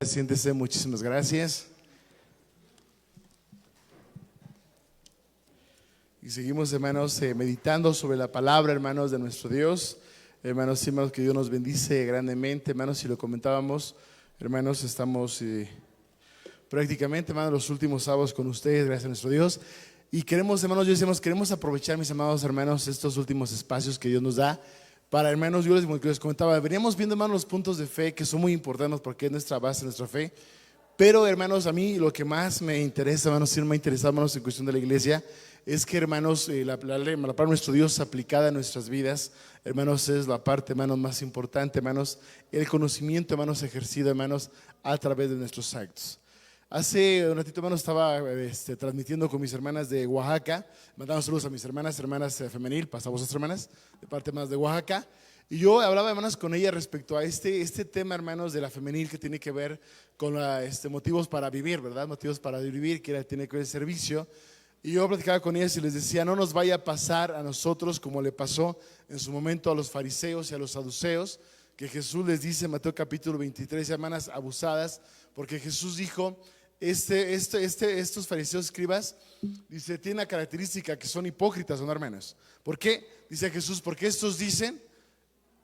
Siéntese, muchísimas gracias. Y seguimos, hermanos, meditando sobre la palabra, hermanos, de nuestro Dios. Hermanos, que Dios nos bendice grandemente, hermanos, si lo comentábamos, hermanos, estamos prácticamente, hermanos, los últimos sábados con ustedes, gracias a nuestro Dios. Y queremos, hermanos, queremos aprovechar, mis amados hermanos, estos últimos espacios que Dios nos da para, hermanos, yo les comentaba, veníamos viendo, hermanos, los puntos de fe que son muy importantes porque es nuestra base, nuestra fe. Pero, hermanos, a mí lo que más me interesa, hermanos, sí me ha interesado, hermanos, en cuestión de la iglesia, es que, hermanos, la palabra de nuestro Dios aplicada a nuestras vidas, hermanos, es la parte, hermanos, más importante, hermanos, el conocimiento, hermanos, ejercido, hermanos, a través de nuestros actos. Hace un ratito, hermanos, estaba transmitiendo con mis hermanas de Oaxaca, mandando saludos a mis hermanas femenil, pasamos a vuestras hermanas, de parte más de Oaxaca. Y yo hablaba, hermanos, con ella respecto a este tema, hermanos, de la femenil que tiene que ver con motivos para vivir, ¿verdad? Motivos para vivir, que tiene que ver el servicio. Y yo platicaba con ellas y les decía, no nos vaya a pasar a nosotros como le pasó en su momento a los fariseos y a los saduceos, que Jesús les dice en Mateo capítulo 23, hermanas abusadas, porque Jesús dijo, estos fariseos escribas, dice, tienen la característica que son hipócritas, ¿no, hermanos? ¿Por qué? Dice Jesús, porque estos dicen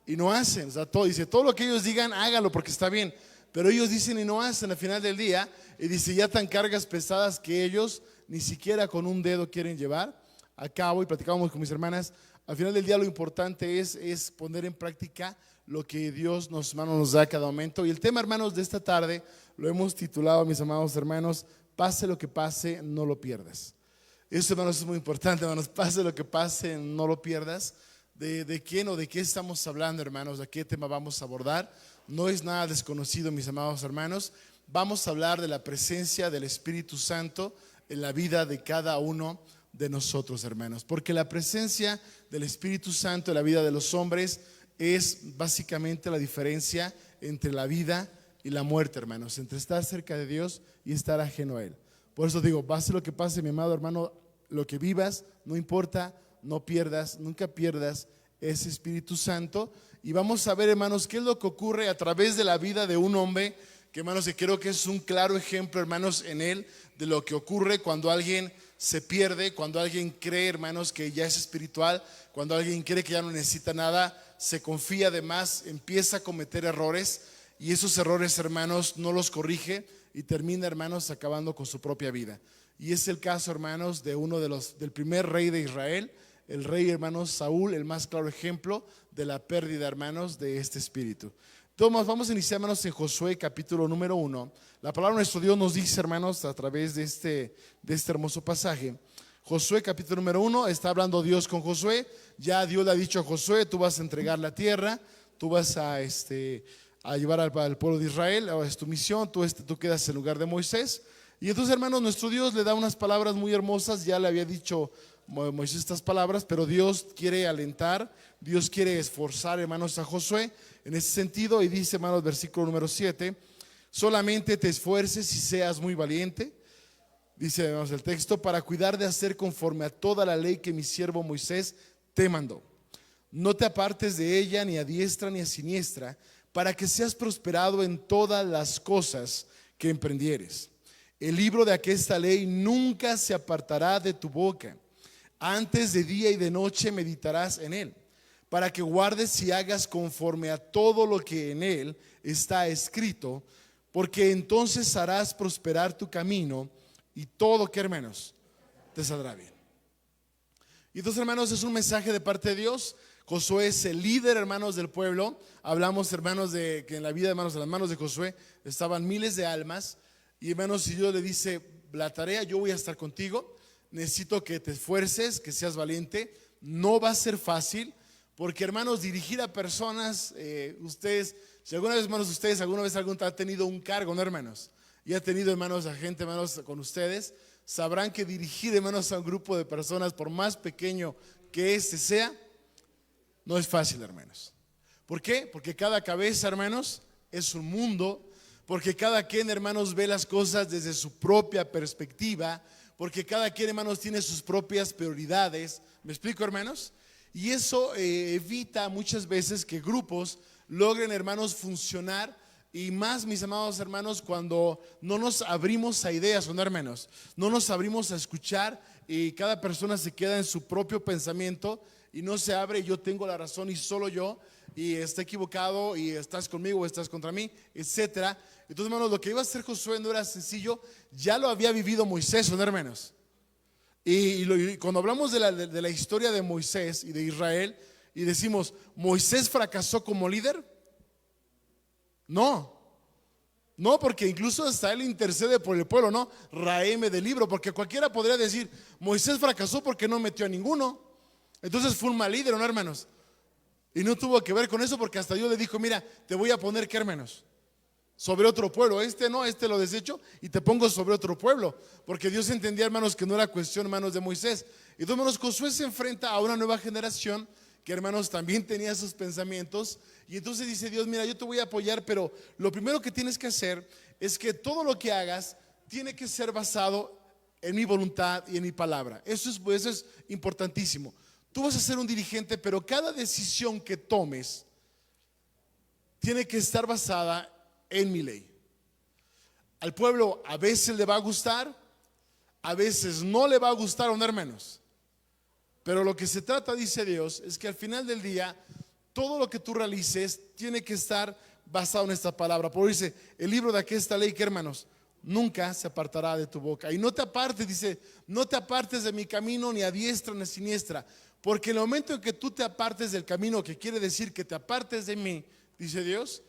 y no hacen, o sea, todo lo que ellos digan, hágalo porque está bien, pero ellos dicen y no hacen al final del día, y dice, ya tan cargas pesadas que ellos ni siquiera con un dedo quieren llevar a cabo. Y platicábamos con mis hermanas, al final del día lo importante es poner en práctica lo que Dios nos da a cada momento. Y el tema, hermanos, de esta tarde lo hemos titulado, mis amados hermanos, pase lo que pase, no lo pierdas. Eso, hermanos, es muy importante, hermanos, pase lo que pase, no lo pierdas. ¿De quién o de qué estamos hablando, hermanos? ¿De qué tema vamos a abordar? No es nada desconocido, mis amados hermanos. Vamos a hablar de la presencia del Espíritu Santo en la vida de cada uno de nosotros, hermanos. Porque la presencia del Espíritu Santo en la vida de los hombres es básicamente la diferencia entre la vida y la muerte, hermanos. Entre estar cerca de Dios y estar ajeno a Él. Por eso digo, pase lo que pase, mi amado hermano, lo que vivas, no importa. No pierdas, nunca pierdas ese Espíritu Santo. Y vamos a ver, hermanos, qué es lo que ocurre a través de la vida de un hombre que, hermanos, que creo que es un claro ejemplo, hermanos, en él de lo que ocurre cuando alguien se pierde, cuando alguien cree, hermanos, que ya es espiritual, cuando alguien cree que ya no necesita nada, se confía de más, empieza a cometer errores y esos errores, hermanos, no los corrige y termina, hermanos, acabando con su propia vida. Y es el caso, hermanos, de del primer rey de Israel, el rey, hermanos, Saúl, el más claro ejemplo de la pérdida, hermanos, de este espíritu. Entonces vamos a iniciar, hermanos, en Josué capítulo número 1. La palabra de nuestro Dios nos dice, hermanos, a través de este hermoso pasaje. Josué capítulo número 1, está hablando Dios con Josué. Ya Dios le ha dicho a Josué, tú vas a entregar la tierra, tú vas a llevar al pueblo de Israel, es tu misión, tú quedas en lugar de Moisés. Y entonces, hermanos, nuestro Dios le da unas palabras muy hermosas. Ya le había dicho Moisés estas palabras, pero Dios quiere alentar, Dios quiere esforzar, hermanos, a Josué en ese sentido. Y dice, hermanos, versículo número 7, solamente te esfuerces y seas muy valiente, dice, hermanos, el texto, para cuidar de hacer conforme a toda la ley que mi siervo Moisés te mandó. No te apartes de ella ni a diestra ni a siniestra, para que seas prosperado en todas las cosas que emprendieres. El libro de aquesta ley nunca se apartará de tu boca. Antes de día y de noche meditarás en él, para que guardes y hagas conforme a todo lo que en él está escrito, porque entonces harás prosperar tu camino y todo, ¿qué, hermanos? Te saldrá bien. Y entonces, hermanos, es un mensaje de parte de Dios. Josué es el líder, hermanos, del pueblo. Hablamos, hermanos, de que en la vida, hermanos, en las manos de Josué estaban miles de almas. Y, hermanos, si Dios le dice, la tarea, yo voy a estar contigo, necesito que te esfuerces, que seas valiente. No va a ser fácil, porque, hermanos, dirigir a personas, ustedes, si alguna vez, hermanos, ustedes alguna vez han tenido un cargo, ¿no, hermanos? Y ha tenido, hermanos, a gente, hermanos, con ustedes, sabrán que dirigir, hermanos, a un grupo de personas, por más pequeño que sea, no es fácil, hermanos. ¿Por qué? Porque cada cabeza, hermanos, es un mundo. Porque cada quien, hermanos, ve las cosas desde su propia perspectiva. Porque cada quien, hermanos, tiene sus propias prioridades. ¿Me explico, hermanos? Y eso evita muchas veces que grupos logren, hermanos, funcionar Y más, mis amados hermanos, cuando no nos abrimos a ideas, ¿no, hermanos? No nos abrimos a escuchar y cada persona se queda en su propio pensamiento y no se abre, yo tengo la razón y solo yo, y está equivocado y estás conmigo o estás contra mí, etcétera. Entonces, hermanos, lo que iba a hacer Josué no era sencillo, ya lo había vivido Moisés, ¿no, hermanos? Y cuando hablamos de la historia de Moisés y de Israel y decimos, ¿Moisés fracasó como líder? No, no, porque incluso hasta él intercede por el pueblo, ¿no? Raeme del libro, porque cualquiera podría decir, Moisés fracasó porque no metió a ninguno. Entonces fue un mal líder, ¿no, hermanos? Y no tuvo que ver con eso, porque hasta Dios le dijo, mira, te voy a poner, ¿qué, hermanos? Sobre otro pueblo, no, lo desecho y te pongo sobre otro pueblo, porque Dios entendía, hermanos, que no era cuestión, hermanos, de Moisés. Y entonces, hermanos, Josué se enfrenta a una nueva generación que, hermanos, también tenía sus pensamientos. Y entonces dice Dios, mira, yo te voy a apoyar, pero lo primero que tienes que hacer es que todo lo que hagas tiene que ser basado en mi voluntad y en mi palabra. Eso es importantísimo. Tú vas a ser un dirigente, pero cada decisión que tomes tiene que estar basada en mi ley. Al pueblo a veces le va a gustar, a veces no le va a gustar, ¿o no, hermanos? Pero lo que se trata, dice Dios, es que al final del día todo lo que tú realices tiene que estar basado en esta palabra. Por eso dice, el libro de esta ley, que, hermanos, nunca se apartará de tu boca. Y no te apartes, dice, no te apartes de mi camino, ni a diestra ni a siniestra, porque en el momento en que tú te apartes del camino, que quiere decir que te apartes de mí, dice Dios,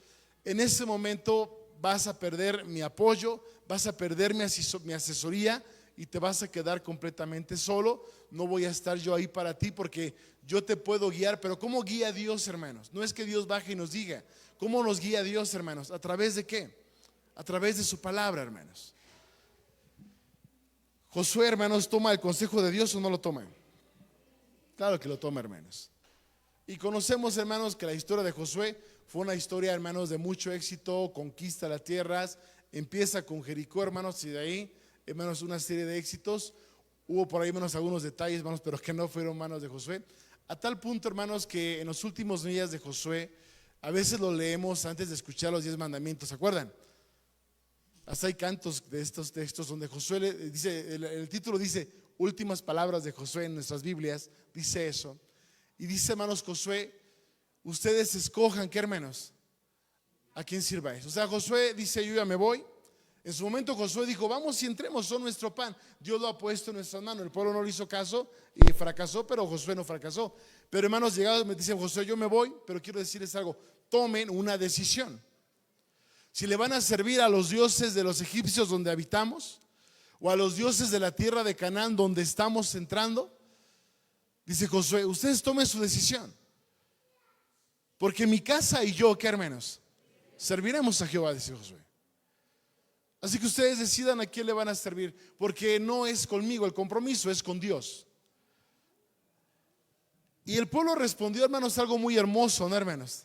en ese momento vas a perder mi apoyo, vas a perder mi asesoría y te vas a quedar completamente solo. No voy a estar yo ahí para ti, porque yo te puedo guiar. Pero ¿cómo guía Dios, hermanos? No es que Dios baje y nos diga. ¿Cómo nos guía Dios, hermanos? ¿A través de qué? A través de su palabra, hermanos. Josué, hermanos, ¿toma el consejo de Dios o no lo toma? Claro que lo toma, hermanos. Y conocemos, hermanos, que la historia de Josué fue una historia, hermanos, de mucho éxito, conquista las tierras, empieza con Jericó, hermanos, y de ahí, hermanos, una serie de éxitos. Hubo por ahí, hermanos, algunos detalles, hermanos, pero que no fueron manos de Josué. A tal punto, hermanos, que en los últimos días de Josué, a veces lo leemos antes de escuchar los 10 mandamientos, ¿se acuerdan? Hasta hay cantos de estos textos donde Josué dice, el título dice, últimas palabras de Josué en nuestras Biblias, dice eso. Y dice, hermanos, Josué, ustedes escojan, ¿qué, hermanos? ¿A quién sirváis? O sea, Josué dice, yo ya me voy. En su momento Josué dijo, vamos y entremos, son nuestro pan. Dios lo ha puesto en nuestras manos. El pueblo no le hizo caso y fracasó, pero Josué no fracasó. Pero, hermanos, llegados me dice Josué, yo me voy, pero quiero decirles algo, tomen una decisión. Si le van a servir a los dioses de los egipcios donde habitamos, o a los dioses de la tierra de Canaán donde estamos entrando, dice Josué, ustedes tomen su decisión. Porque mi casa y yo, ¿qué, hermanos? Serviremos a Jehová, dice Josué. Así que ustedes decidan a quién le van a servir, porque no es conmigo, el compromiso es con Dios. Y el pueblo respondió, hermanos, algo muy hermoso, ¿no, hermanos?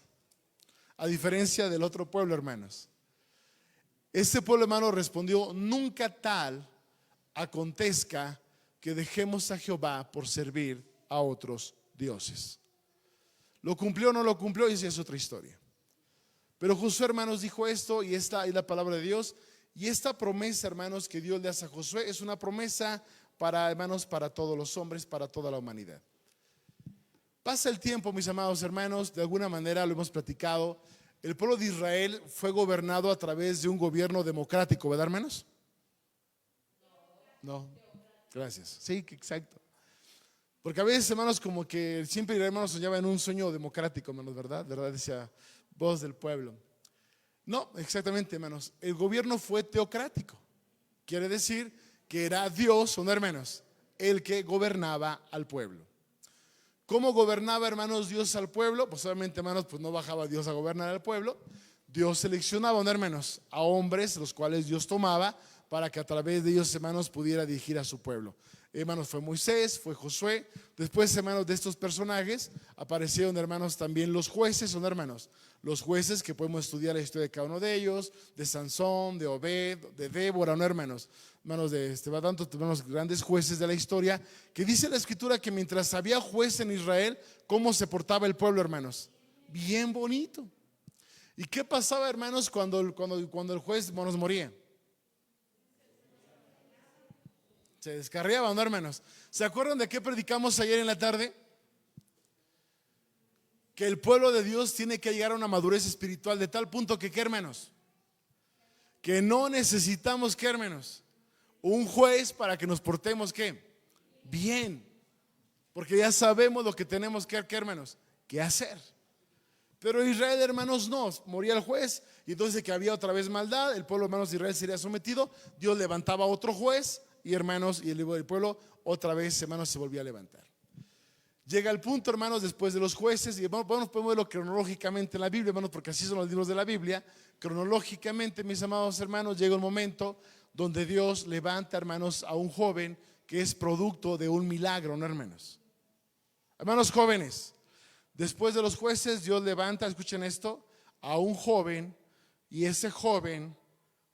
A diferencia del otro pueblo, hermanos. Este pueblo, hermano, respondió, nunca tal acontezca que dejemos a Jehová por servir a otros dioses. ¿Lo cumplió o no lo cumplió? Y esa es otra historia. Pero Josué, hermanos, dijo esto, y esta es la palabra de Dios. Y esta promesa, hermanos, que Dios le hace a Josué es una promesa para, hermanos, para todos los hombres, para toda la humanidad. Pasa el tiempo, mis amados hermanos, de alguna manera lo hemos platicado. El pueblo de Israel fue gobernado a través de un gobierno democrático, ¿verdad, hermanos? No, gracias. Sí, exacto. Porque a veces, hermanos, como que siempre, hermanos, soñaba en un sueño democrático, hermanos, ¿verdad? ¿Verdad? Decía, voz del pueblo. No, exactamente, hermanos. El gobierno fue teocrático. Quiere decir que era Dios, ¿o no, hermanos? El que gobernaba al pueblo. ¿Cómo gobernaba, hermanos, Dios al pueblo? Pues obviamente, hermanos, pues no bajaba Dios a gobernar al pueblo. Dios seleccionaba, ¿no, hermanos? A hombres, los cuales Dios tomaba para que a través de ellos, hermanos, pudiera dirigir a su pueblo. Hermanos, fue Moisés, fue Josué. Después, hermanos, de estos personajes aparecieron, hermanos, también los jueces, ¿no, hermanos? Los jueces, que podemos estudiar la historia de cada uno de ellos, de Sansón, de Obed, de Débora, ¿no, hermanos? Hermanos, de tantos hermanos, grandes jueces de la historia, que dice la escritura que mientras había juez en Israel, ¿cómo se portaba el pueblo, hermanos? Bien bonito. ¿Y qué pasaba, hermanos, cuando el juez nos moría? Se descarriaba, ¿no, hermanos? ¿Se acuerdan de qué predicamos ayer en la tarde? Que el pueblo de Dios tiene que llegar a una madurez espiritual de tal punto que, ¿qué, hermanos? Que no necesitamos, ¿qué, hermanos? Un juez para que nos portemos, ¿qué? Bien. Porque ya sabemos lo que tenemos que, ¿qué, hermanos? Que hacer. Pero Israel, hermanos, no, moría el juez y entonces que había otra vez maldad, el pueblo, hermanos, de Israel sería sometido, Dios levantaba otro juez y, hermanos, y el pueblo otra vez, hermanos, se volvía a levantar. Llega el punto, hermanos, después de los jueces, y podemos verlo cronológicamente en la Biblia, hermanos, porque así son los libros de la Biblia. Cronológicamente, mis amados hermanos, llega un momento donde Dios levanta, hermanos, a un joven que es producto de un milagro, ¿no, hermanos? Hermanos jóvenes, después de los jueces, Dios levanta, escuchen esto, a un joven, y ese joven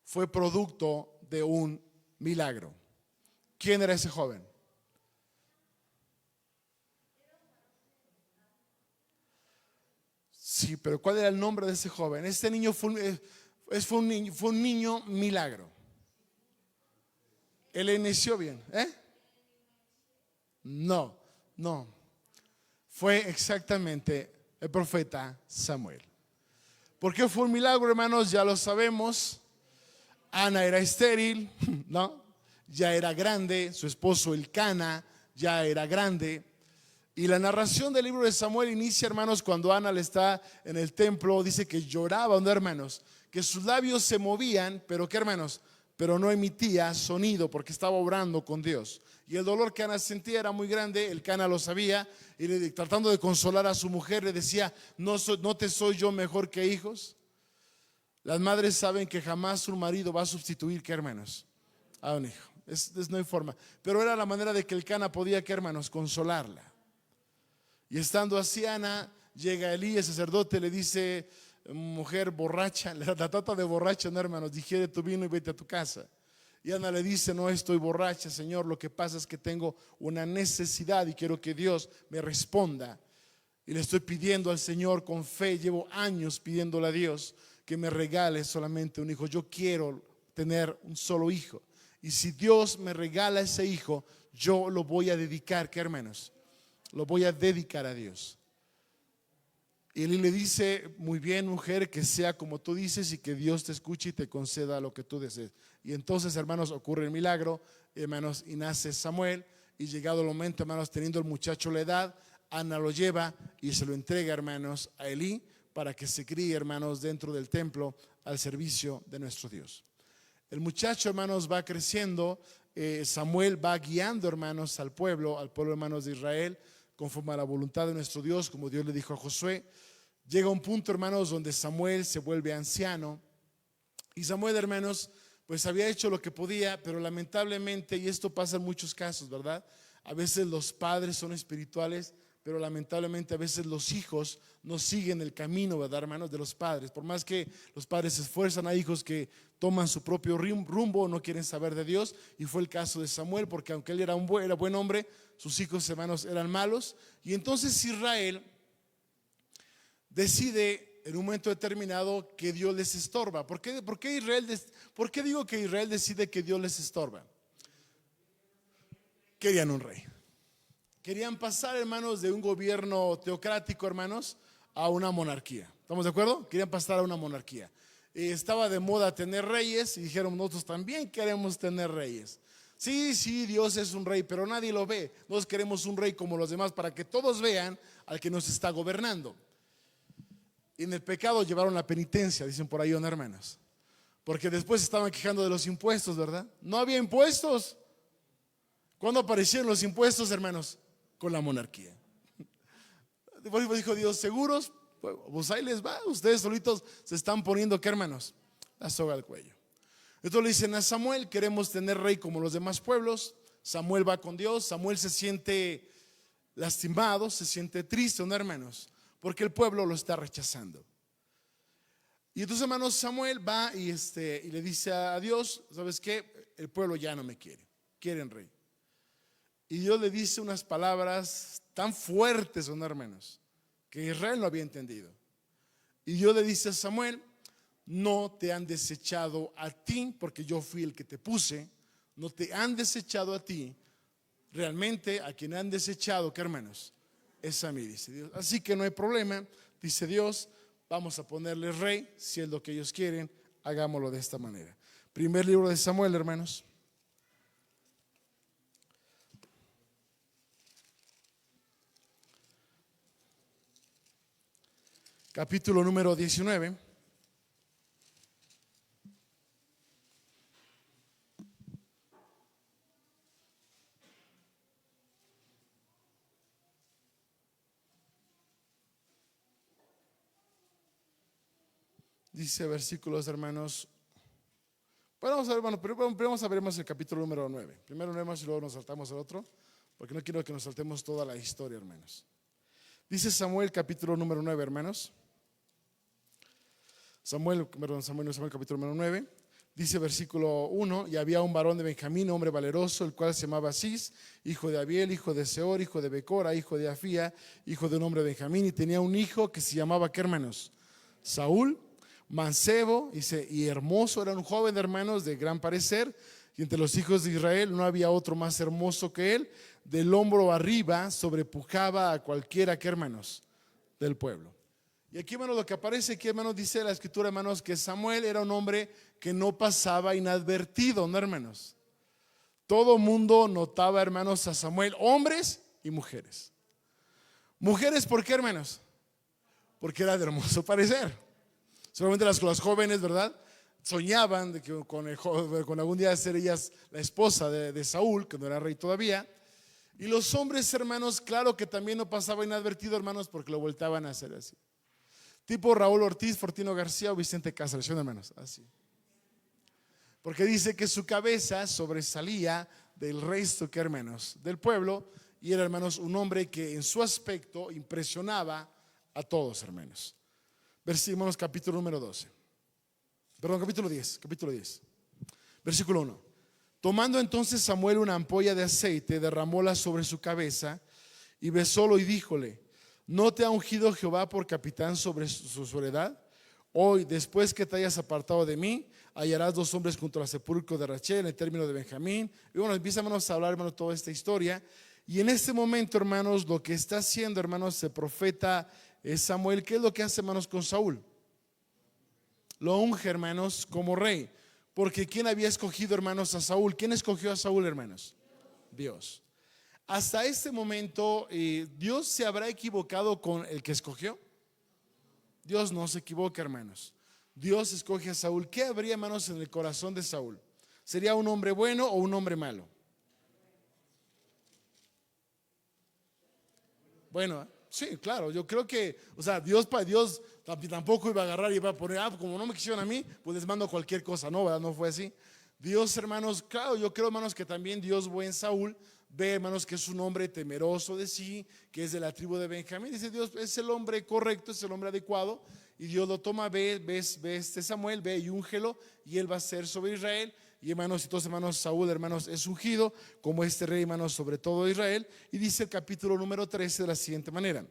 fue producto de un milagro. ¿Quién era ese joven? Sí, pero ¿cuál era el nombre de ese joven? Este niño fue un niño milagro. Él inició bien, ¿eh? No, no. Fue exactamente el profeta Samuel. ¿Por qué fue un milagro, hermanos? Ya lo sabemos. Ana era estéril, ¿no? Ya era grande, su esposo Elcana ya era grande. Y la narración del libro de Samuel inicia, hermanos, cuando Ana le está en el templo, dice que lloraba, ¿no, hermanos? Que sus labios se movían, pero ¿qué, hermanos? Pero no emitía sonido porque estaba obrando con Dios. Y el dolor que Ana sentía era muy grande, Elcana lo sabía, y tratando de consolar a su mujer le decía, ¿no te soy yo mejor que hijos? Las madres saben que jamás un marido va a sustituir, ¿qué, hermanos? A un hijo. No hay forma. Pero era la manera de que Elcana podía, ¿qué, hermanos? Consolarla. Y estando así Ana, llega Elí, el sacerdote, le dice, mujer borracha, la trata de borracha, no, hermanos, digiere tu vino y vete a tu casa. Y Ana le dice, no estoy borracha, Señor, lo que pasa es que tengo una necesidad y quiero que Dios me responda. Y le estoy pidiendo al Señor con fe, llevo años pidiéndole a Dios que me regale solamente un hijo. Yo quiero tener un solo hijo. Y si Dios me regala ese hijo, yo lo voy a dedicar, ¿qué, hermanos? Lo voy a dedicar a Dios. Y él le dice, muy bien, mujer, que sea como tú dices y que Dios te escuche y te conceda lo que tú desees. Y entonces, hermanos, ocurre el milagro, hermanos, y nace Samuel. Y llegado el momento, hermanos, teniendo el muchacho la edad, Ana lo lleva y se lo entrega, hermanos, a Elí para que se críe, hermanos, dentro del templo al servicio de nuestro Dios. El muchacho, hermanos, va creciendo. Samuel va guiando, hermanos, al pueblo, hermanos, de Israel, conforme a la voluntad de nuestro Dios, como Dios le dijo a Josué. Llega un punto, hermanos, donde Samuel se vuelve anciano. Y Samuel, hermanos, pues había hecho lo que podía, pero lamentablemente, y esto pasa en muchos casos, ¿verdad? A veces los padres son espirituales, pero lamentablemente a veces los hijos no siguen el camino, ¿verdad, hermanos? De los padres. Por más que los padres se esfuerzan, hay hijos que toman su propio rumbo, no quieren saber de Dios. Y fue el caso de Samuel, porque aunque él era buen hombre, sus hijos, hermanos, eran malos. Y entonces Israel decide en un momento determinado que Dios les estorba. ¿Por qué digo que Israel decide que Dios les estorba? Querían un rey. Querían pasar, hermanos, de un gobierno teocrático, hermanos, a una monarquía. ¿Estamos de acuerdo? Querían pasar a una monarquía. Estaba de moda tener reyes y dijeron, nosotros también queremos tener reyes. Sí, Dios es un rey, pero nadie lo ve. Nosotros queremos un rey como los demás para que todos vean al que nos está gobernando. Y en el pecado llevaron la penitencia, dicen por ahí, ¿no, hermanos? Porque después estaban quejando de los impuestos, ¿verdad? No había impuestos. ¿Cuándo aparecieron los impuestos, hermanos? Con la monarquía. Después dijo Dios, ¿seguros? Pues ahí les va, ustedes solitos se están poniendo, ¿qué, hermanos? La soga al cuello. Entonces le dicen a Samuel, queremos tener rey como los demás pueblos. Samuel va con Dios, Samuel se siente lastimado, se siente triste, ¿no, hermanos? Porque el pueblo lo está rechazando. Y entonces, hermanos, Samuel va y le dice a Dios, ¿sabes qué? El pueblo ya no me quiere, quieren rey. Y Dios le dice unas palabras tan fuertes, ¿no, hermanos? Que Israel no había entendido. Y Dios le dice a Samuel: no te han desechado a ti, porque yo fui el que te puse. No te han desechado a ti. Realmente a quien han desechado, ¿qué hermanos? Es a mí, dice Dios. Así que no hay problema, dice Dios, vamos a ponerle rey. Si es lo que ellos quieren, hagámoslo de esta manera. Primer libro de Samuel, hermanos. Capítulo número 19. Dice versículos, hermanos. Bueno, vamos a ver, hermano, pero vamos a ver más el capítulo número 9. Primero leemos y luego nos saltamos al otro, porque no quiero que nos saltemos toda la historia, hermanos. Dice Samuel, capítulo número 9, hermanos. Samuel capítulo número 9. Dice versículo 1: y había un varón de Benjamín, hombre valeroso, el cual se llamaba Cis, hijo de Abiel, hijo de Seor, hijo de Becora, hijo de Afía, hijo de un hombre de Benjamín, y tenía un hijo que se llamaba, ¿qué hermanos? Saúl, mancebo, dice, y hermoso, era un joven, hermanos, de gran parecer, y entre los hijos de Israel no había otro más hermoso que él. Del hombro arriba sobrepujaba a cualquiera, ¿qué hermanos? Del pueblo. Y aquí, hermanos, lo que aparece aquí, hermanos, dice la escritura, hermanos, que Samuel era un hombre que no pasaba inadvertido, ¿no, hermanos? Todo mundo notaba, hermanos, a Samuel, hombres y mujeres. Mujeres, ¿por qué, hermanos? Porque era de hermoso parecer. Solamente las jóvenes, ¿verdad? Soñaban de que con algún día ser ellas la esposa de Saúl, que no era rey todavía. Y los hombres, hermanos, claro que también no pasaba inadvertido, hermanos, porque lo voltaban a hacer así. Tipo Raúl Ortiz, Fortino García o Vicente Cáceres, ¿sí, hermanos? Así. Porque dice que su cabeza sobresalía del resto, que hermanos, del pueblo, y era, hermanos, un hombre que en su aspecto impresionaba a todos, hermanos. Versículos, capítulo número 12. Perdón, capítulo 10. Versículo 1. Tomando entonces Samuel una ampolla de aceite, derramóla sobre su cabeza y besólo y díjole: ¿no te ha ungido Jehová por capitán sobre su soledad? Hoy, después que te hayas apartado de mí, hallarás 2 hombres junto al sepulcro de Rachel, en el término de Benjamín. Y bueno, empieza, hermanos, a hablar, hermanos, toda esta historia. Y en este momento, hermanos, lo que está haciendo, hermanos, el profeta Samuel, ¿qué es lo que hace, hermanos, con Saúl? Lo unge, hermanos, como rey. Porque ¿quién había escogido, hermanos, a Saúl? ¿Quién escogió a Saúl, hermanos? Dios. Hasta este momento, ¿Dios se habrá equivocado con el que escogió? Dios no se equivoca, hermanos. Dios escoge a Saúl. ¿Qué habría, hermanos, en el corazón de Saúl? ¿Sería un hombre bueno o un hombre malo? Bueno, sí, claro, yo creo que, o sea, Dios tampoco iba a agarrar y iba a poner, como no me quisieron a mí, pues les mando cualquier cosa, no, ¿verdad? No fue así. Dios, hermanos, claro, yo creo, hermanos, que también Dios ve en Saúl, ve, hermanos, que es un hombre temeroso de sí, que es de la tribu de Benjamín. Dice Dios, es el hombre correcto, es el hombre adecuado, y Dios lo toma, ve este Samuel, ve y úngelo, y él va a ser sobre Israel. Y hermanos, y todos, hermanos, Saúl, hermanos, es ungido como este rey, hermanos, sobre todo Israel. Y dice el capítulo número 13 de la siguiente manera: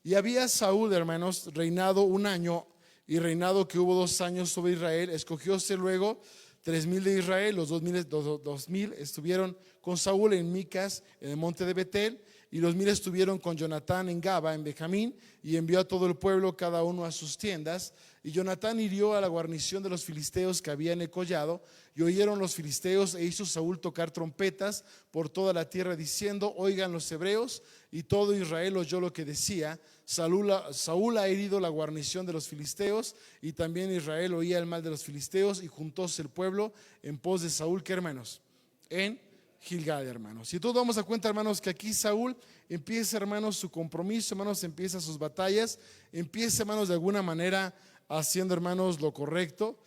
y había Saúl, hermanos, reinado 1 año, y reinado que hubo 2 años sobre Israel. Escogióse luego 3,000 de Israel, los 2,000 estuvieron con Saúl en Micas, en el monte de Betel, y los 1,000 estuvieron con Jonatán en Gaba, en Benjamín, y envió a todo el pueblo, cada uno a sus tiendas. Y Jonatán hirió a la guarnición de los filisteos que había en el collado, y oyeron los filisteos, e hizo Saúl tocar trompetas por toda la tierra, diciendo: oigan los hebreos. Y todo Israel oyó lo que decía: Saúl ha herido la guarnición de los filisteos. Y también Israel oía el mal de los filisteos, y juntóse el pueblo en pos de Saúl, ¿qué, hermanos? En Gilgal, hermanos. Y todos vamos a cuenta, hermanos, que aquí Saúl empieza, hermanos, su compromiso, hermanos, empieza sus batallas, empieza, hermanos, de alguna manera haciendo, hermanos, lo correcto.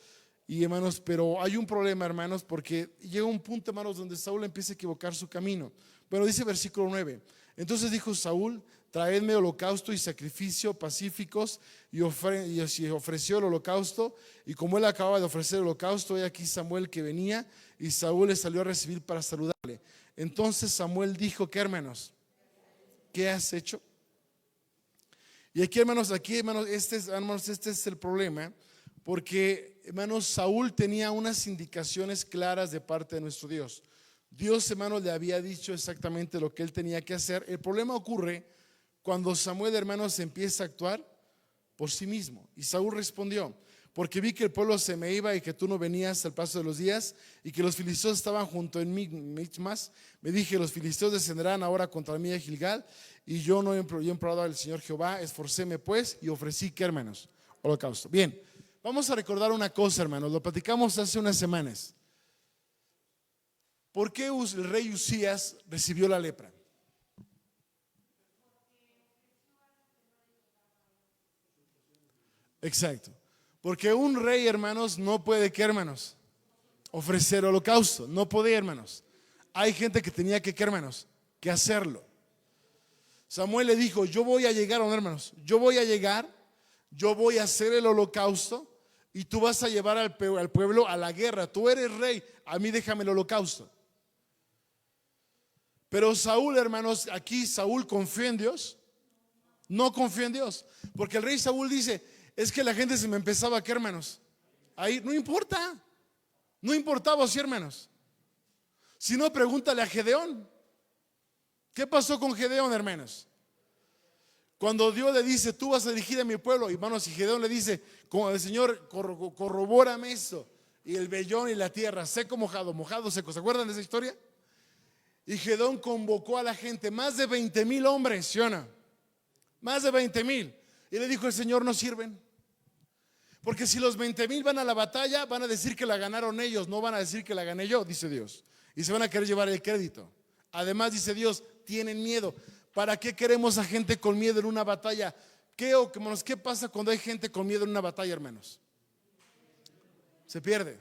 Y, hermanos, pero hay un problema, hermanos, porque llega un punto, hermanos, donde Saúl empieza a equivocar su camino. Pero dice versículo 9: entonces dijo Saúl: traedme holocausto y sacrificio pacíficos. Y ofreció el holocausto. Y como él acababa de ofrecer el holocausto, he aquí Samuel que venía, y Saúl le salió a recibir para saludarle. Entonces Samuel dijo: ¿qué, hermanos? ¿Qué has hecho? Y aquí, hermanos, este es el problema, porque, hermanos, Saúl tenía unas indicaciones claras de parte de nuestro Dios. Dios, hermanos, le había dicho exactamente lo que él tenía que hacer. El problema ocurre cuando Samuel, hermanos, empieza a actuar por sí mismo. Y Saúl respondió: porque vi que el pueblo se me iba y que tú no venías al paso de los días, y que los filisteos estaban junto en Michmas. Me dije: los filisteos descenderán ahora contra mí a Gilgal, y yo no he implorado al Señor Jehová. Esforcéme pues y ofrecí, ¿qué, hermanos? Holocausto. Bien, vamos a recordar una cosa, hermanos. Lo platicamos hace unas semanas. ¿Por qué el rey Usías recibió la lepra? Exacto. Porque un rey, hermanos, no puede, ¿qué, hermanos? Ofrecer holocausto. No podía, hermanos. Hay gente que tenía que, ¿qué, hermanos? Que hacerlo. Samuel le dijo: yo voy a llegar, hermanos, yo voy a llegar, yo voy a hacer el holocausto, y tú vas a llevar al pueblo a la guerra. Tú eres rey, a mí déjame el holocausto. Pero Saúl, hermanos, aquí Saúl confió en Dios. No confió en Dios, porque el rey Saúl dice: es que la gente se me empezaba a, ¿qué, hermanos? Ahí no importa. No importaba, sí, hermanos. Si no, pregúntale a Gedeón. ¿Qué pasó con Gedeón, hermanos? Cuando Dios le dice: tú vas a dirigir a mi pueblo, hermanos, y Gedeón le dice: como el Señor, corrobórame eso. Y el vellón y la tierra, seco, mojado, mojado, seco. ¿Se acuerdan de esa historia? Y Gedeón convocó a la gente, más de 20,000 hombres, ¿sí o no? Más de 20,000. Y le dijo el Señor: no sirven. Porque si los 20,000 van a la batalla, van a decir que la ganaron ellos, no van a decir que la gané yo, dice Dios. Y se van a querer llevar el crédito. Además, dice Dios, tienen miedo. ¿Para qué queremos a gente con miedo en una batalla? ¿Qué pasa cuando hay gente con miedo en una batalla, hermanos? Se pierde.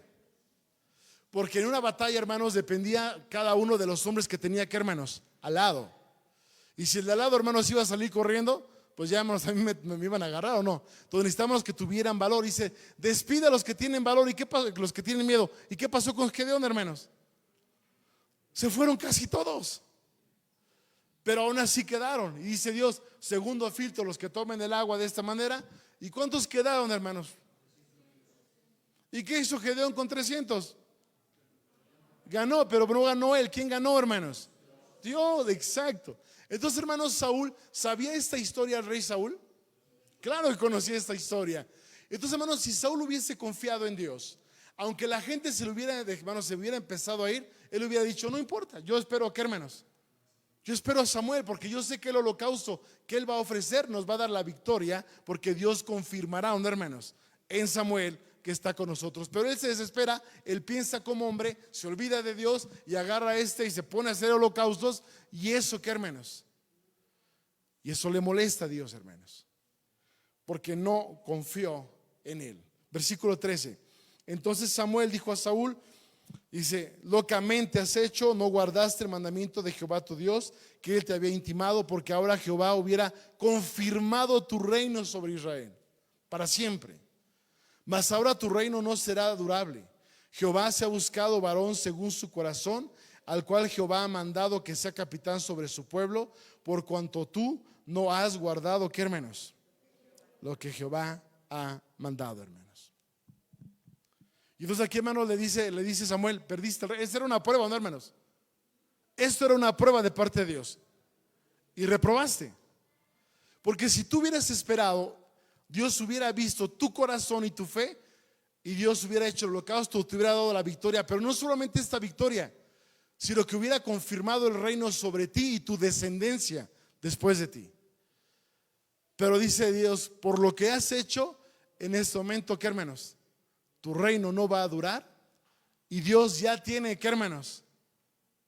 Porque en una batalla, hermanos, dependía cada uno de los hombres que tenía, que, hermanos, al lado. Y si el de al lado, hermanos, iba a salir corriendo, pues ya, hermanos, a mí me iban a agarrar o no. Entonces necesitamos que tuvieran valor. Dice: despide a los que tienen valor. ¿Y qué pasó? Los que tienen miedo. ¿Y qué pasó con Gedeón, hermanos? Se fueron casi todos. Pero aún así quedaron. Y dice Dios: segundo filtro, los que tomen el agua de esta manera. ¿Y cuántos quedaron, hermanos? ¿Y qué hizo Gedeón con 300? Ganó, pero no ganó él. ¿Quién ganó, hermanos? Dios, exacto. Entonces, hermanos, Saúl, ¿sabía esta historia el rey Saúl? Claro que conocía esta historia. Entonces, hermanos, si Saúl hubiese confiado en Dios, aunque la gente se hubiera empezado a ir, él hubiera dicho: no importa, yo espero a, ¿qué, hermanos? Yo espero a Samuel, porque yo sé que el holocausto que él va a ofrecer nos va a dar la victoria, porque Dios confirmará, ¿no, hermanos? En Samuel, que está con nosotros. Pero él se desespera, él piensa como hombre, se olvida de Dios y agarra y se pone a hacer holocaustos. Y eso, ¿qué, hermanos? Y eso le molesta a Dios, hermanos, porque no confió en él. Versículo 13. Entonces Samuel dijo a Saúl, dice: locamente has hecho, no guardaste el mandamiento de Jehová tu Dios, que él te había intimado, porque ahora Jehová hubiera confirmado tu reino sobre Israel para siempre. Mas ahora tu reino no será durable. Jehová se ha buscado varón según su corazón, al cual Jehová ha mandado que sea capitán sobre su pueblo, por cuanto tú no has guardado, ¿qué, hermanos? Lo que Jehová ha mandado, hermanos. Y entonces aquí, hermanos, le dice Samuel: perdiste el rey. Esta era una prueba, ¿no, hermanos? Esto era una prueba de parte de Dios. Y reprobaste. Porque si tú hubieras esperado, Dios hubiera visto tu corazón y tu fe, y Dios hubiera hecho el holocausto, te hubiera dado la victoria. Pero no solamente esta victoria, sino que hubiera confirmado el reino sobre ti y tu descendencia después de ti. Pero dice Dios: por lo que has hecho en este momento, ¿qué, hermanos? Tu reino no va a durar. Y Dios ya tiene, ¿qué, hermanos?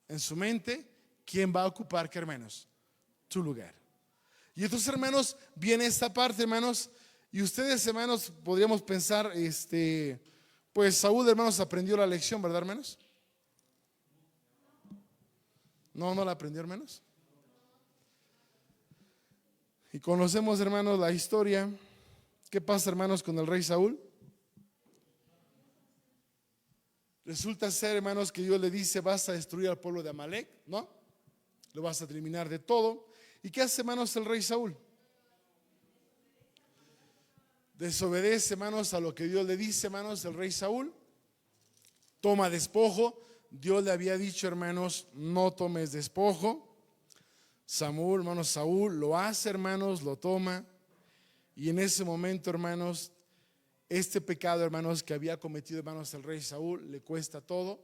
En su mente, ¿quién va a ocupar, qué, hermanos? Tu lugar. Y entonces, hermanos, viene esta parte, hermanos. Y ustedes, hermanos, podríamos pensar, pues Saúl, hermanos, aprendió la lección, ¿verdad, hermanos? No la aprendió, hermanos. Y conocemos, hermanos, la historia. ¿Qué pasa, hermanos, con el rey Saúl? Resulta ser, hermanos, que Dios le dice: vas a destruir al pueblo de Amalek, ¿no? Lo vas a eliminar de todo. ¿Y qué hace, hermanos, el rey Saúl? desobedece, hermanos, a lo que Dios le dice, hermanos, el rey Saúl. Toma despojo. Dios le había dicho, hermanos, no tomes despojo. Samuel, hermanos, Saúl lo hace, hermanos, lo toma. Y en ese momento, hermanos, este pecado, hermanos, que había cometido, hermanos, el rey Saúl, le cuesta todo.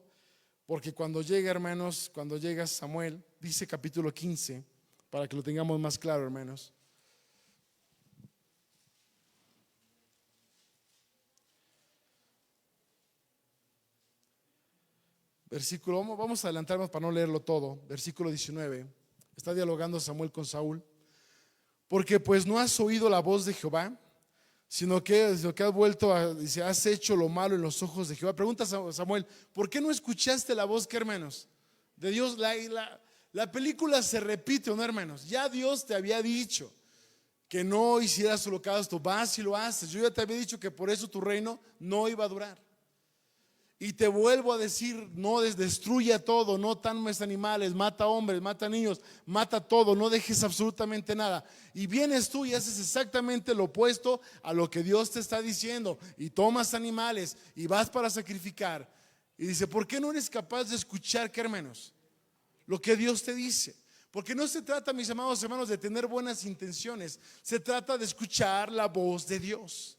Porque cuando llega, hermanos, cuando llega Samuel, dice capítulo 15, para que lo tengamos más claro, hermanos. Versículo, vamos a adelantarnos para no leerlo todo. Versículo 19, está dialogando Samuel con Saúl. Porque pues no has oído la voz de Jehová, sino que has vuelto dice, has hecho lo malo en los ojos de Jehová. Pregunta Samuel, ¿por qué no escuchaste la voz, que hermanos? De Dios. La película se repite, ¿no, hermanos? Ya Dios te había dicho que no hicieras holocausto, vas y lo haces. Yo ya te había dicho que por eso tu reino no iba a durar. Y te vuelvo a decir, no destruya todo, no tomes animales, mata hombres, mata niños, mata todo, no dejes absolutamente nada. Y vienes tú y haces exactamente lo opuesto a lo que Dios te está diciendo. Y tomas animales y vas para sacrificar. Y dice, ¿por qué no eres capaz de escuchar, qué hermanos? Lo que Dios te dice. Porque no se trata, mis amados hermanos, de tener buenas intenciones. Se trata de escuchar la voz de Dios.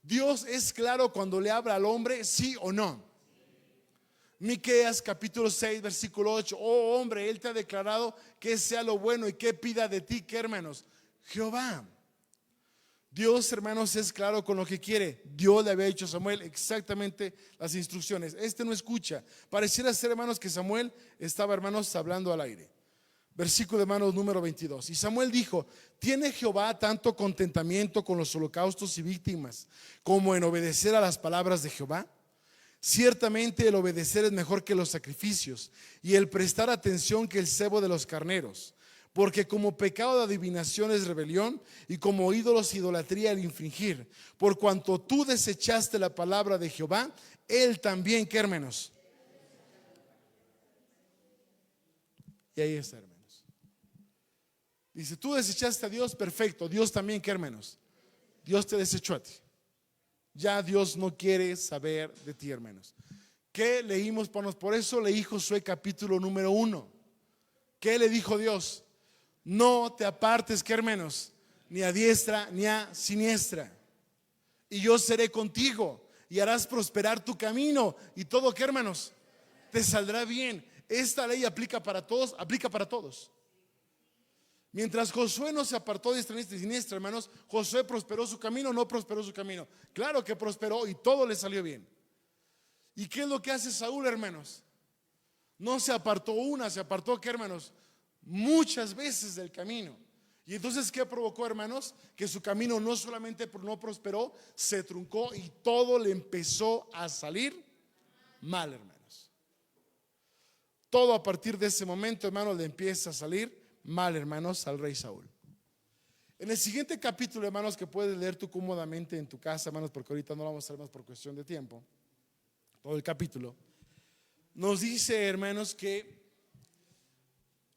Dios es claro cuando le habla al hombre, sí o no. Miqueas capítulo 6 versículo 8, oh hombre, Él te ha declarado que sea lo bueno y que pida de ti, ¿qué hermanos? Jehová. Dios, hermanos, es claro con lo que quiere. Dios le había dicho a Samuel exactamente las instrucciones. Este no escucha. Pareciera ser, hermanos, que Samuel estaba, hermanos, hablando al aire. Versículo, hermanos, número 22. Y Samuel dijo, ¿tiene Jehová tanto contentamiento con los holocaustos y víctimas como en obedecer a las palabras de Jehová? Ciertamente el obedecer es mejor que los sacrificios, y el prestar atención que el cebo de los carneros. Porque como pecado de adivinación es rebelión, y como ídolos idolatría el infringir. Por cuanto tú desechaste la palabra de Jehová, Él también, ¿qué, hermanos? Y ahí está, hermanos. Dice, tú desechaste a Dios, perfecto. Dios también, ¿qué, hermanos? Dios te desechó a ti. Ya Dios no quiere saber de ti, hermanos. ¿Qué leímos? Por eso leí Josué capítulo número 1. ¿Qué le dijo Dios? No te apartes, ¿qué, hermanos? Ni a diestra ni a siniestra. Y yo seré contigo y harás prosperar tu camino. Y todo, ¿qué, hermanos? Te saldrá bien. Esta ley aplica para todos, aplica para todos. Mientras Josué no se apartó de diestra ni siniestra, hermanos, Josué prosperó su camino, no prosperó su camino. Claro que prosperó y todo le salió bien. ¿Y qué es lo que hace Saúl, hermanos? No se apartó se apartó, ¿qué, hermanos? Muchas veces del camino. Y entonces, ¿qué provocó, hermanos? Que su camino no solamente no prosperó, se truncó y todo le empezó a salir mal, hermanos. Todo a partir de ese momento, hermanos, le empieza a salir mal, hermanos, al rey Saúl. En el siguiente capítulo, hermanos, que puedes leer tú cómodamente en tu casa, hermanos, porque ahorita no lo vamos a hacer más por cuestión de tiempo, todo el capítulo, nos dice, hermanos, que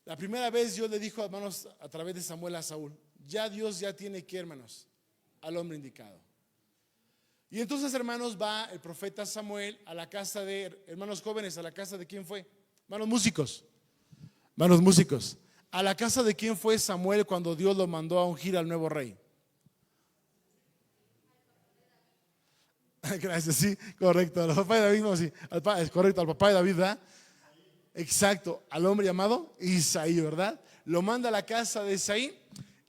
la primera vez Dios le dijo, hermanos, a través de Samuel a Saúl, ya Dios ya tiene que, hermanos, al hombre indicado. Y entonces, hermanos, va el profeta Samuel a la casa de, hermanos jóvenes, a la casa de quién fue, hermanos músicos, a la casa de quién fue Samuel cuando Dios lo mandó a ungir al nuevo rey. Gracias, sí, correcto, al papá de David, no, sí, es correcto, al papá de David, ¿verdad? Exacto, al hombre llamado Isaí, ¿verdad? Lo manda a la casa de Isaí.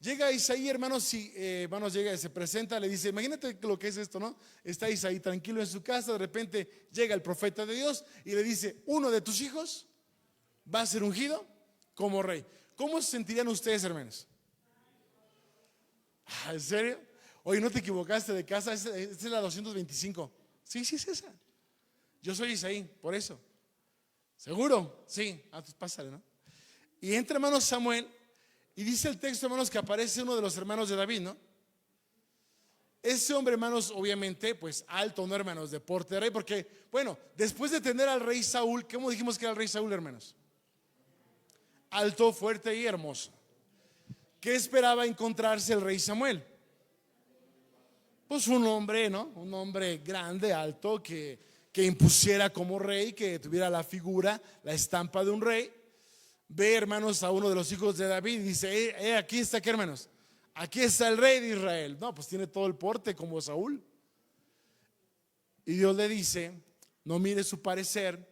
Llega Isaí, hermanos, hermanos, llega, se presenta, le dice, imagínate lo que es esto, ¿no? Está Isaí tranquilo en su casa, de repente llega el profeta de Dios y le dice, uno de tus hijos va a ser ungido como rey. ¿Cómo se sentirían ustedes, hermanos? ¿En serio? Oye, no te equivocaste de casa, esta es la 225. Sí, sí es esa. Yo soy Isaí, por eso. ¿Seguro? Sí. Pues pásale, ¿no? Y entra, hermanos, Samuel, y dice el texto, hermanos, que aparece uno de los hermanos de David, ¿no? Ese hombre, hermanos, obviamente, pues alto, ¿no, hermanos? De porte de rey, porque, bueno, después de tener al rey Saúl, ¿cómo dijimos que era el rey Saúl, hermanos? Alto, fuerte y hermoso. ¿Qué esperaba encontrarse el rey Samuel? pues un hombre, ¿no? Un hombre grande, alto, que impusiera como rey, que tuviera la figura, la estampa de un rey. Ve, hermanos, a uno de los hijos de David y dice, aquí está, ¿qué, hermanos? Aquí está el rey de Israel. No, pues tiene todo el porte como Saúl. Y Dios le dice, no mires su parecer,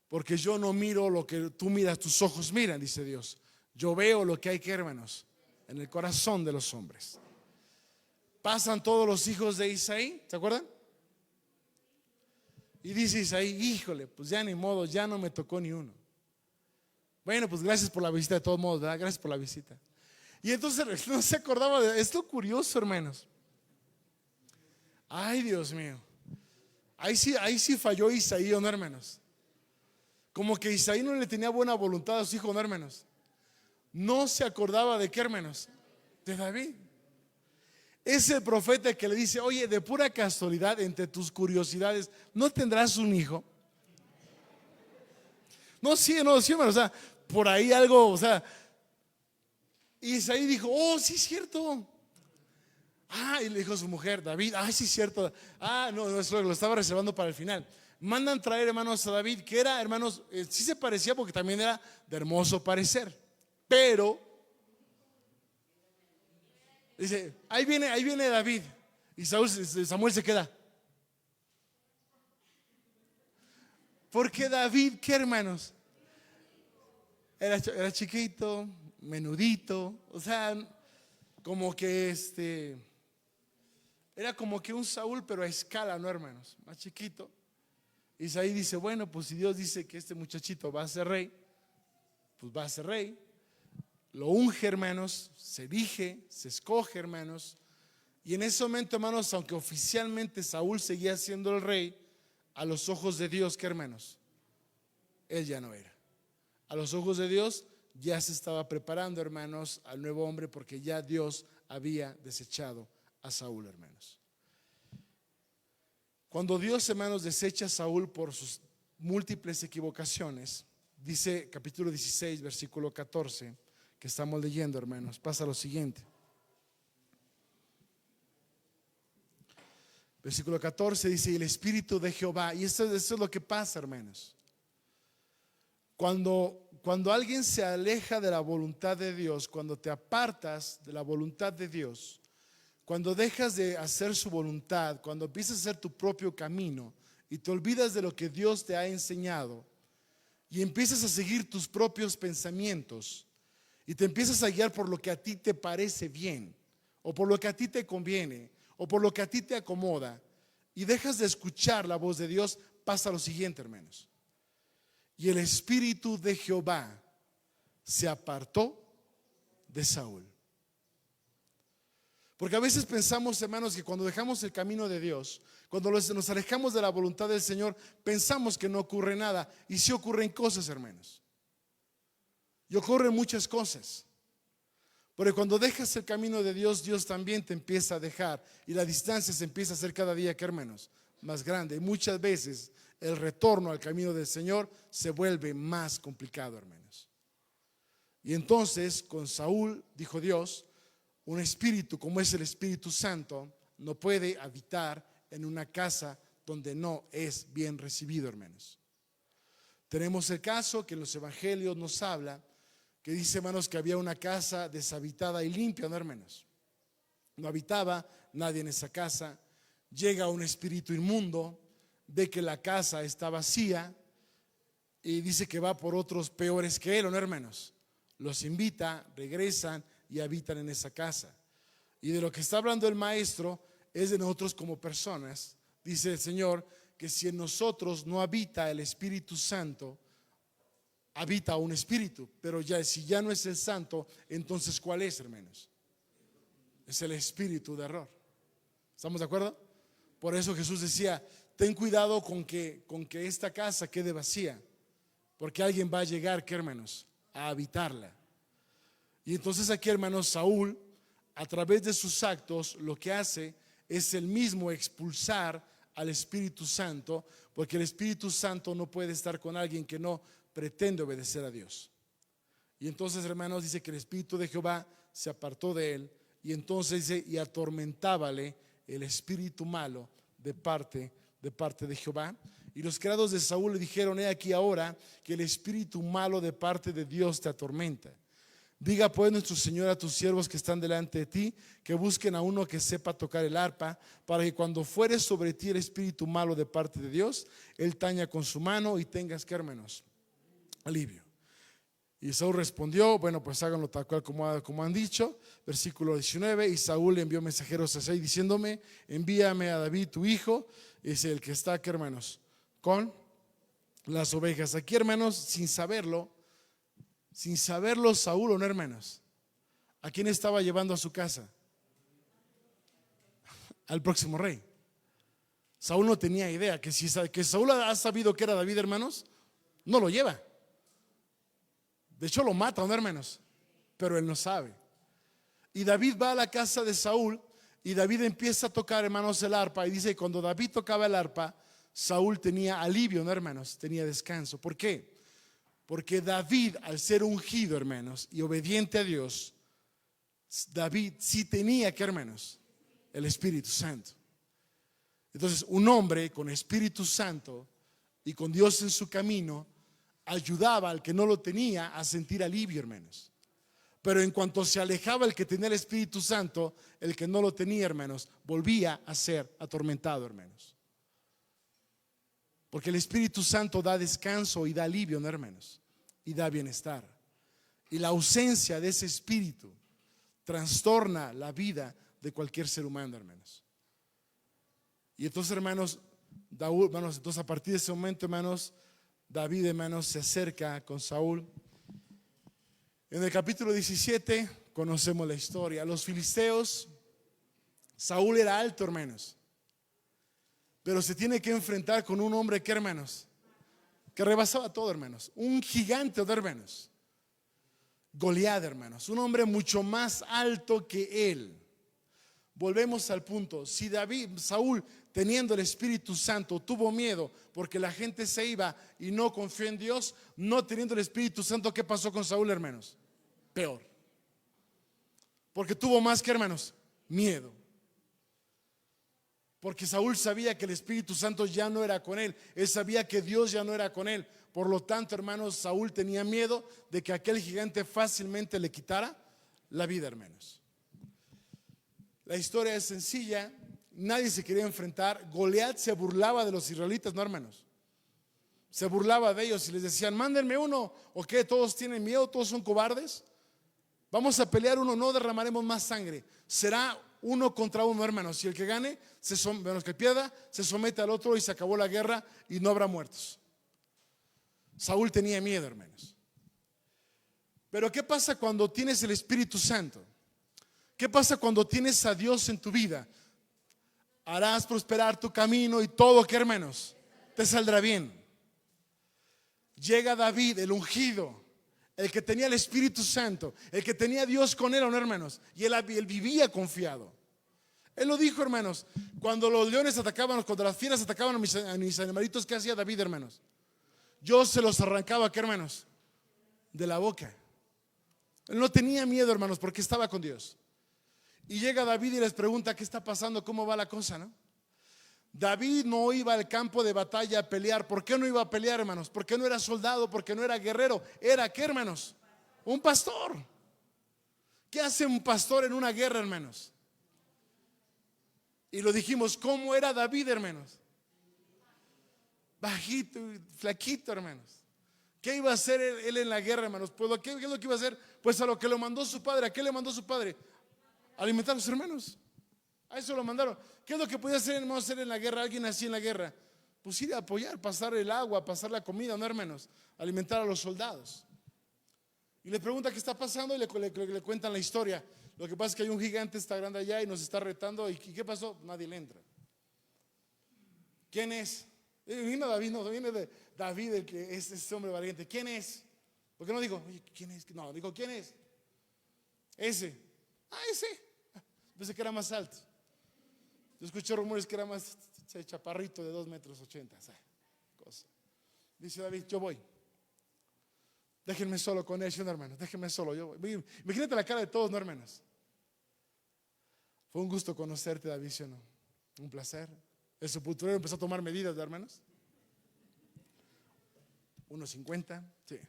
porque yo no miro lo que tú miras, tus ojos miran, dice Dios. Yo veo lo que hay, que, hermanos, en el corazón de los hombres. Pasan todos los hijos de Isaí, ¿se acuerdan? Y dice Isaí, híjole, pues ya ni modo, ya no me tocó ni uno. Bueno, pues gracias por la visita de todos modos, ¿verdad? Gracias por la visita. Y entonces no se acordaba de esto. Curioso, hermanos. Ay, Dios mío. Ahí sí falló Isaí, ¿o no, hermanos? Como que Isaí no le tenía buena voluntad a su hijo, ¿no, hermanos? No se acordaba de qué, hermanos, de David. Ese profeta que le dice, oye, de pura casualidad, entre tus curiosidades, ¿no tendrás un hijo? No, sí, hermanos, o sea, por ahí algo, o sea. Y Isaí dijo, oh, sí es cierto. Y le dijo a su mujer, David, sí es cierto. No, eso lo estaba reservando para el final. Mandan traer, hermanos, a David, que era, hermanos, sí se parecía porque también era de hermoso parecer. Pero, dice, ahí viene David. Y Samuel se queda. Porque David, ¿qué, hermanos? Era chiquito, menudito, o sea, como que era como que un Saúl, pero a escala, ¿no, hermanos? Más chiquito. Isaí dice, bueno, pues si Dios dice que este muchachito va a ser rey, pues va a ser rey. Lo unge, hermanos, se elige, se escoge, hermanos. Y en ese momento, hermanos, aunque oficialmente Saúl seguía siendo el rey, a los ojos de Dios, ¿qué, hermanos? Él ya no era. A los ojos de Dios ya se estaba preparando, hermanos, al nuevo hombre, porque ya Dios había desechado a Saúl, hermanos. Cuando Dios, hermanos, desecha a Saúl por sus múltiples equivocaciones, dice capítulo 16, versículo 14, que estamos leyendo, hermanos, pasa lo siguiente. Versículo 14 dice, y el Espíritu de Jehová, y esto es lo que pasa, hermanos. Cuando alguien se aleja de la voluntad de Dios, cuando te apartas de la voluntad de Dios, cuando dejas de hacer su voluntad, cuando empiezas a hacer tu propio camino y te olvidas de lo que Dios te ha enseñado y empiezas a seguir tus propios pensamientos y te empiezas a guiar por lo que a ti te parece bien o por lo que a ti te conviene o por lo que a ti te acomoda y dejas de escuchar la voz de Dios, pasa lo siguiente, hermanos. Y el Espíritu de Jehová se apartó de Saúl. Porque a veces pensamos, hermanos, que cuando dejamos el camino de Dios, cuando nos alejamos de la voluntad del Señor, pensamos que no ocurre nada. Y sí ocurren cosas, hermanos. Y ocurren muchas cosas. Porque cuando dejas el camino de Dios, Dios también te empieza a dejar. Y la distancia se empieza a hacer cada día, ¿qué, hermanos? Más grande. Y muchas veces el retorno al camino del Señor se vuelve más complicado, hermanos. Y entonces con Saúl, dijo Dios, un espíritu como es el Espíritu Santo no puede habitar en una casa donde no es bien recibido, hermanos. Tenemos el caso que en los evangelios nos habla, que dice, hermanos, que había una casa deshabitada y limpia, ¿no, hermanos? No habitaba nadie en esa casa. Llega un espíritu inmundo, ve que la casa está vacía y dice que va por otros peores que él, ¿no, hermanos? Los invita, regresan y habitan en esa casa. Y de lo que está hablando el maestro es de nosotros como personas. Dice el Señor que si en nosotros no habita el Espíritu Santo, habita un espíritu, pero si ya no es el santo, entonces ¿cuál es, hermanos? Es el espíritu de error. ¿Estamos de acuerdo? Por eso Jesús decía, ten cuidado con que esta casa quede vacía, porque alguien va a llegar, ¿qué, hermanos? A habitarla. Y entonces aquí, hermanos, Saúl, a través de sus actos, lo que hace es el mismo expulsar al Espíritu Santo, porque el Espíritu Santo no puede estar con alguien que no pretende obedecer a Dios. Y entonces, hermanos, dice que el Espíritu de Jehová se apartó de él, y entonces dice, y atormentábale el espíritu malo de parte de Jehová. Y los criados de Saúl le dijeron: he aquí ahora que el espíritu malo de parte de Dios te atormenta. Diga pues nuestro Señor a tus siervos que están delante de ti, que busquen a uno que sepa tocar el arpa, para que cuando fuere sobre ti el espíritu malo de parte de Dios, él taña con su mano y tengas, ¿qué, hermanos? Alivio. Y Saúl respondió: bueno, pues háganlo tal cual como han dicho. Versículo 19: y Saúl envió mensajeros a Isaí diciéndome: envíame a David tu hijo, es el que está, ¿qué, hermanos? Con las ovejas. Aquí, hermanos, sin saberlo, Saúl, ¿o no, hermanos? ¿A quién estaba llevando a su casa? Al próximo rey. Saúl no tenía idea que Saúl ha sabido que era David, hermanos, no lo lleva. De hecho lo mata, ¿no, hermanos? Pero él no sabe. Y David va a la casa de Saúl y David empieza a tocar, hermanos, el arpa. Y dice que cuando David tocaba el arpa, Saúl tenía alivio, ¿no, hermanos? Tenía descanso. ¿Por qué? Porque David, al ser ungido, hermanos, y obediente a Dios, David sí tenía, ¿qué, hermanos? El Espíritu Santo. Entonces, un hombre con Espíritu Santo y con Dios en su camino ayudaba al que no lo tenía a sentir alivio, hermanos. Pero en cuanto se alejaba el que tenía el Espíritu Santo, el que no lo tenía, hermanos, volvía a ser atormentado, hermanos. Porque el Espíritu Santo da descanso y da alivio, ¿no, hermanos? Y da bienestar. Y la ausencia de ese Espíritu trastorna la vida de cualquier ser humano, hermanos. Y entonces, hermanos, entonces a partir de ese momento, hermanos, David, hermanos, se acerca con Saúl. En el capítulo 17 conocemos la historia. Los filisteos, Saúl era alto, hermanos, pero se tiene que enfrentar con un hombre que, hermanos, que rebasaba todo, hermanos. Un gigante, hermanos. Goliat, hermanos. Un hombre mucho más alto que él. Volvemos al punto. Si Saúl, teniendo el Espíritu Santo, tuvo miedo porque la gente se iba y no confió en Dios, no teniendo el Espíritu Santo, ¿qué pasó con Saúl, hermanos? Peor. Porque tuvo más que, hermanos, miedo. Porque Saúl sabía que el Espíritu Santo ya no era con él. Él sabía que Dios ya no era con él. Por lo tanto, hermanos, Saúl tenía miedo de que aquel gigante fácilmente le quitara la vida, hermanos. La historia es sencilla. Nadie se quería enfrentar. Goliat se burlaba de los israelitas, ¿no, hermanos? Se burlaba de ellos y les decían: mándenme uno. ¿O qué? ¿Todos tienen miedo? ¿Todos son cobardes? Vamos a pelear uno, no derramaremos más sangre. Será uno contra uno, hermanos. Y el que gane, menos que pierda, se somete al otro y se acabó la guerra y no habrá muertos. Saúl tenía miedo, hermanos. Pero ¿qué pasa cuando tienes el Espíritu Santo? ¿Qué pasa cuando tienes a Dios en tu vida? Harás prosperar tu camino y todo, ¿qué, hermanos? Te saldrá bien. Llega David, el ungido, el que tenía el Espíritu Santo, el que tenía a Dios con él, ¿no, hermanos? Y él vivía confiado. Él lo dijo, hermanos, cuando los leones atacaban, cuando las fieras atacaban a mis animalitos, ¿qué hacía David, hermanos? Yo se los arrancaba, ¿qué, hermanos? De la boca. Él no tenía miedo, hermanos, porque estaba con Dios. Y llega David y les pregunta: ¿qué está pasando? ¿Cómo va la cosa, no? David no iba al campo de batalla a pelear. ¿Por qué no iba a pelear, hermanos? Porque no era soldado, porque no era guerrero. ¿Era qué, hermanos? Un pastor. ¿Qué hace un pastor en una guerra, hermanos? Y lo dijimos: ¿cómo era David, hermanos? Bajito y flaquito, hermanos. ¿Qué iba a hacer él en la guerra, hermanos? Pues ¿qué es lo que iba a hacer? Pues a lo que lo mandó su padre. ¿A qué le mandó su padre? Alimentar a sus hermanos. A eso lo mandaron. ¿Qué es lo que podía hacer, hermanos, hacer en la guerra? Alguien así en la guerra. Pues ir a apoyar, pasar el agua, pasar la comida, ¿no, hermanos? Alimentar a los soldados. Y le pregunta qué está pasando y le cuentan la historia. Lo que pasa es que hay un gigante, está grande allá y nos está retando. ¿Y qué pasó? Nadie le entra. ¿Quién es? Vino David, no, viene de David, el que es ese hombre valiente. ¿Quién es? ¿Por qué no digo, oye, quién es? No, digo, ¿quién es? Ese. Ese. Pensé que era más alto. Yo escuché rumores que era más chaparrito de 2,80 metros. Cosa. Dice David: yo voy. Déjenme solo con él, ¿no, hermanos? Déjenme solo, yo voy. Imagínate la cara de todos, ¿no, hermanos? Fue un gusto conocerte, David, ¿sí o no? Un placer. El sepulturero empezó a tomar medidas, ¿de hermanos? 1.50, sí.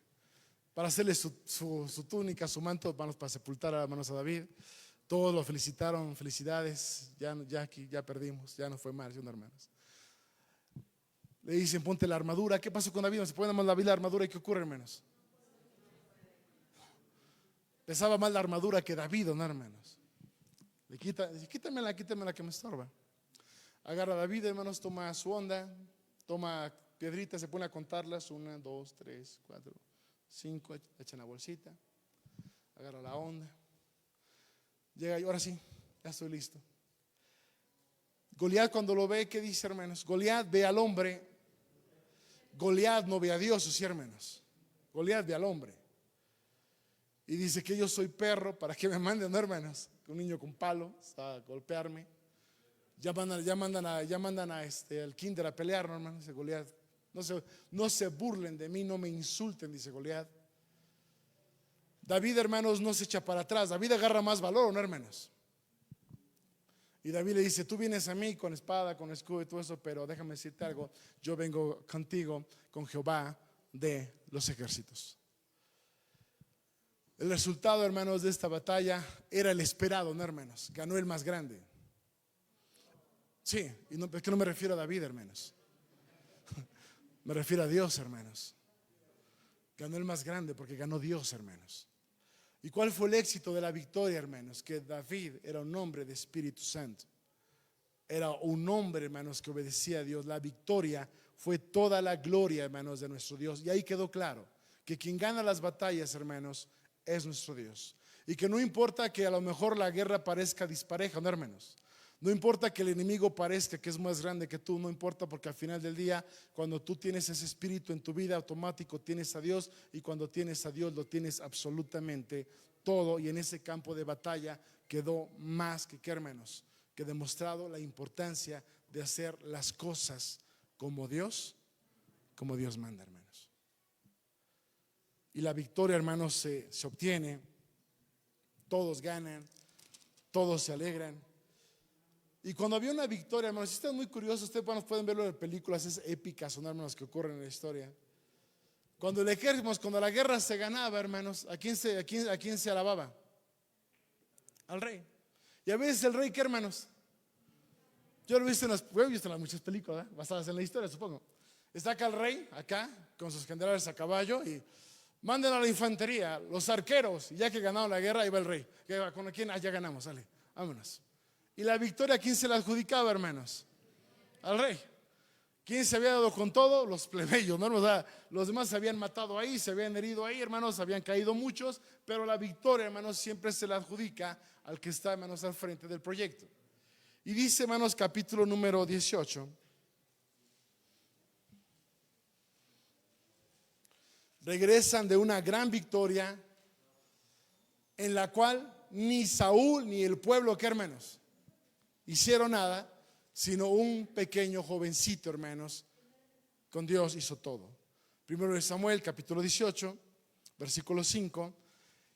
Para hacerle su túnica, su manto, hermanos, para sepultar a hermanos a David. Todos lo felicitaron, felicidades, ya aquí, ya perdimos, ya no fue mal, ¿sí, hermanos? Le dicen, ponte la armadura. ¿Qué pasó con David? No se pone más la armadura. ¿Y qué ocurre, hermanos? Pesaba más la armadura que David, ¿no, hermanos? Le dice, quítamela que me estorba. Agarra a David, hermanos, toma su onda, toma piedritas, se pone a contarlas, 1, 2, 3, 4, 5, echa en la bolsita, agarra la onda, llega y ahora sí, ya estoy listo. Goliat cuando lo ve, ¿qué dice, hermanos? Goliat ve al hombre, Goliat no ve a Dios, sí, hermanos. Goliat ve al hombre y dice que yo soy perro para que me manden, ¿no, hermanos? Un niño con palo a golpearme. Ya mandan al kinder a pelear, ¿no, hermano? Dice Goliat, no se burlen de mí, no me insulten, dice Goliat. David, hermanos, no se echa para atrás. David agarra más valor, ¿no, hermanos? Y David le dice, tú vienes a mí con espada, con escudo y todo eso, pero déjame decirte algo, yo vengo contigo con Jehová de los ejércitos. El resultado, hermanos, de esta batalla era el esperado, ¿no, hermanos? Ganó el más grande. Sí, y no, es que no me refiero a David, hermanos. Me refiero a Dios, hermanos. Ganó el más grande porque ganó Dios, hermanos. ¿Y cuál fue el éxito de la victoria, hermanos? Que David era un hombre de Espíritu Santo. Era un hombre, hermanos, que obedecía a Dios. La victoria fue toda la gloria, hermanos, de nuestro Dios. Y ahí quedó claro que quien gana las batallas, hermanos, es nuestro Dios. Y que no importa que a lo mejor la guerra parezca dispareja, ¿no, hermanos? No importa que el enemigo parezca que es más grande que tú, no importa, porque al final del día, cuando tú tienes ese espíritu en tu vida, automático tienes a Dios, y cuando tienes a Dios lo tienes absolutamente todo. Y en ese campo de batalla quedó más que hermanos, que demostrado la importancia de hacer las cosas como Dios manda, hermanos. Y la victoria, hermanos, se obtiene, todos ganan, todos se alegran. Y cuando había una victoria, hermanos, si están muy curiosos, ustedes pueden verlo en películas, es épicas, son, hermanos, que ocurren en la historia. Cuando la guerra se ganaba, hermanos, ¿a quién se alababa? Al rey. Y a veces el rey, ¿qué, hermanos? Yo lo he visto en las muchas películas, basadas en la historia, supongo. Está acá el rey, acá, con sus generales a caballo, y manden a la infantería, los arqueros, y ya que ganaron la guerra, ahí va el rey. ¿Con quién? Ya ganamos, sale, vámonos. Y la victoria, ¿a quién se la adjudicaba, hermanos? Al rey. ¿Quién se había dado con todo? Los plebeyos, ¿no? O sea, los demás se habían matado ahí, se habían herido ahí, hermanos, habían caído muchos, pero la victoria, hermanos, siempre se la adjudica al que está, hermanos, al frente del proyecto. Y dice, hermanos, capítulo número 18. Regresan de una gran victoria en la cual ni Saúl ni el pueblo, ¿qué, hermanos? Hicieron nada, sino un pequeño jovencito, hermanos, con Dios hizo todo. Primero de Samuel, capítulo 18, versículo 5.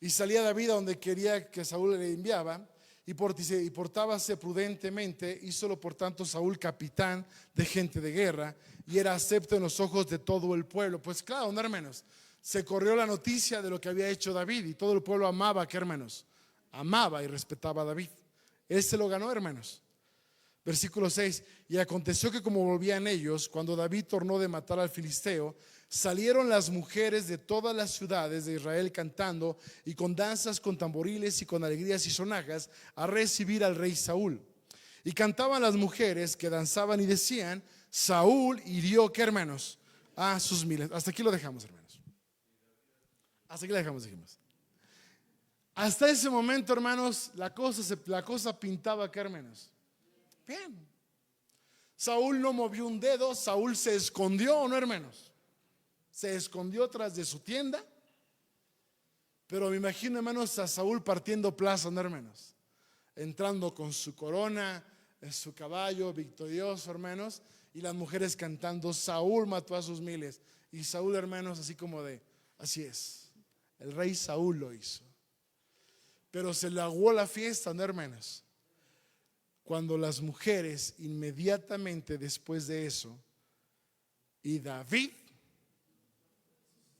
Y salía David a donde quería que Saúl le enviaba, y portábase prudentemente, hízolo por tanto Saúl capitán de gente de guerra, y era acepto en los ojos de todo el pueblo. Pues claro, ¿no, hermanos? Se corrió la noticia de lo que había hecho David, y todo el pueblo amaba, ¿qué, hermanos? Amaba y respetaba a David. Él se lo ganó, hermanos. Versículo 6. Y aconteció que como volvían ellos, cuando David tornó de matar al filisteo, salieron las mujeres de todas las ciudades de Israel cantando y con danzas, con tamboriles y con alegrías y sonajas a recibir al rey Saúl. Y cantaban las mujeres que danzaban y decían: Saúl hirió, ¿qué, hermanos? A sus miles. Hasta aquí lo dejamos, hermanos. Hasta aquí lo dejamos, dijimos. Hasta ese momento, hermanos, la cosa pintaba, ¿qué, hermanos? Bien. Saúl no movió un dedo, Saúl se escondió, ¿no, hermanos? Se escondió tras de su tienda. Pero me imagino, hermanos, a Saúl partiendo plaza, ¿no, hermanos? Entrando con su corona, en su caballo, victorioso, hermanos, y las mujeres cantando: Saúl mató a sus miles. Y Saúl, hermanos, así como así es, el rey Saúl lo hizo. Pero se le aguó la fiesta, ¿no, hermanos? cuando las mujeres inmediatamente después de eso y David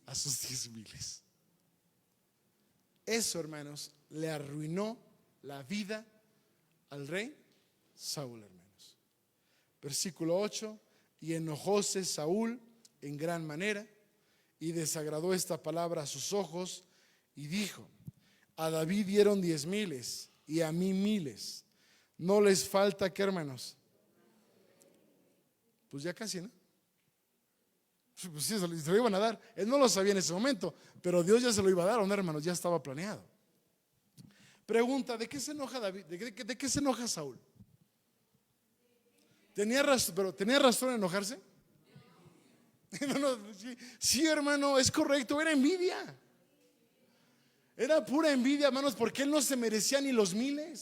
a sus 10,000. Eso, hermanos, le arruinó la vida al rey Saúl, hermanos. Versículo 8: y enojóse Saúl en gran manera y desagradó esta palabra a sus ojos y dijo: a David dieron 10,000 y a mí 1,000. No les falta, ¿qué, hermanos? Pues ya casi, ¿no? Pues sí, se lo iban a dar. Él no lo sabía en ese momento, pero Dios ya se lo iba a dar, ¿o no, hermanos? Ya estaba planeado. Pregunta: ¿de qué se enoja David? ¿De qué se enoja Saúl? ¿Tenía razón en enojarse? Sí, hermano, es correcto, era envidia. Era pura envidia, hermanos, porque él no se merecía ni los 1,000.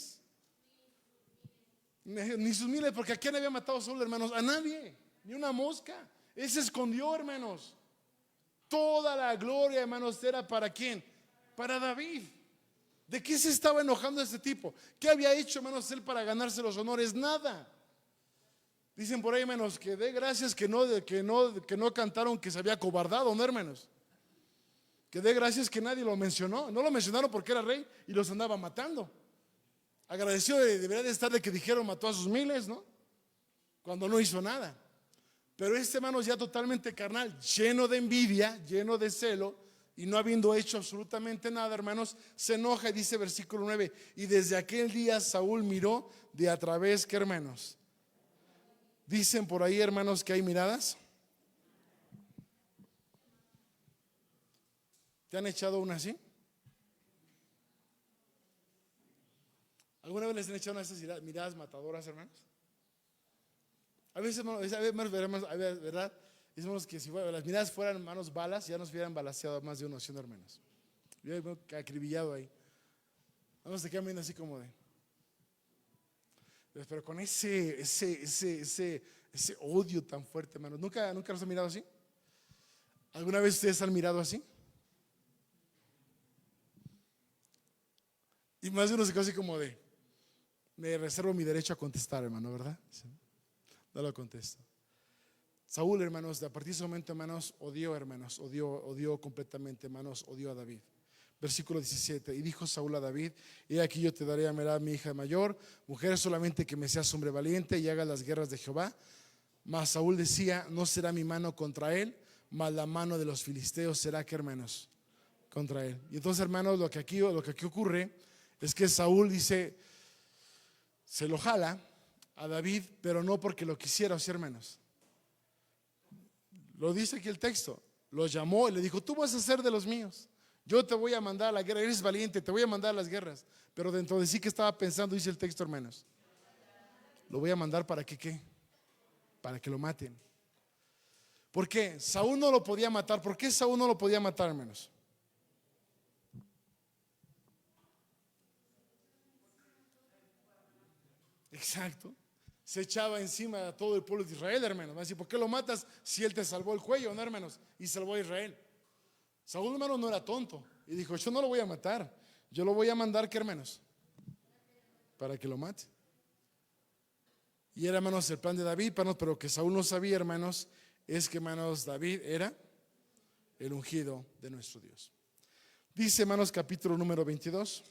Ni sus 1,000, porque ¿a quién había matado Saúl, hermanos? A nadie, ni una mosca. Él se escondió, hermanos. Toda la gloria, hermanos, era ¿para quién? Para David. ¿De qué se estaba enojando este tipo? ¿Qué había hecho, hermanos, él para ganarse los honores? Nada. Dicen por ahí, hermanos, que dé gracias que no cantaron que se había cobardado, ¿no, hermanos? Que dé gracias que nadie lo mencionó. No lo mencionaron porque era rey y los andaba matando. Agradecido debería de estar de que dijeron mató a sus 1,000, ¿no? Cuando no hizo nada. Pero este, hermanos, ya totalmente carnal, lleno de envidia, lleno de celo, y no habiendo hecho absolutamente nada, hermanos, se enoja y dice versículo 9: y desde aquel día Saúl miró de a través, ¿qué, hermanos? Dicen por ahí, hermanos, que hay miradas. ¿Te han echado una así? ¿Alguna vez les han echado una de esas miradas matadoras, hermanos? A veces, hermanos, ¿verdad? Decimos que si las miradas fueran, hermanos, balas, ya nos hubieran balaceado más de uno, siendo hermanos. Yo me he acribillado ahí. Vamos, se quedan viendo así como de. Pero con ese odio tan fuerte, hermanos. ¿Nunca los han mirado así? ¿Alguna vez ustedes han mirado así? Y más de uno se queda así como de: me reservo mi derecho a contestar, hermano, ¿verdad? No lo contesto. Saúl, hermanos, a partir de ese momento, hermanos, odió completamente, hermanos, odió a David. Versículo 17: y dijo Saúl a David: he aquí yo te daré a Merab, mi hija mayor, mujer solamente que me seas hombre valiente y haga las guerras de Jehová. Mas Saúl decía: no será mi mano contra él, mas la mano de los filisteos será, ¿qué, hermanos? Contra él. Y entonces, hermanos, lo que aquí ocurre es que Saúl dice, se lo jala a David, pero no porque lo quisiera, ¿sí, hermanos? Lo dice aquí el texto. Lo llamó y le dijo: tú vas a ser de los míos, yo te voy a mandar a la guerra, eres valiente, te voy a mandar a las guerras. Pero dentro de sí que estaba pensando, dice el texto, hermanos, lo voy a mandar para que ¿qué? Para que lo maten. ¿Por qué? Saúl no lo podía matar. ¿Por qué Saúl no lo podía matar, hermanos? Exacto. Se echaba encima a todo el pueblo de Israel, hermanos. Va a decir: ¿por qué lo matas si él te salvó el cuello, no, hermanos? Y salvó a Israel. Saúl, hermano, no era tonto y dijo: yo no lo voy a matar, yo lo voy a mandar, ¿qué, hermanos? Para que lo mate. Y era, hermanos, el plan de David, hermanos, pero que Saúl no sabía, hermanos, es que, hermanos, David era el ungido de nuestro Dios. Dice, hermanos, capítulo número 22.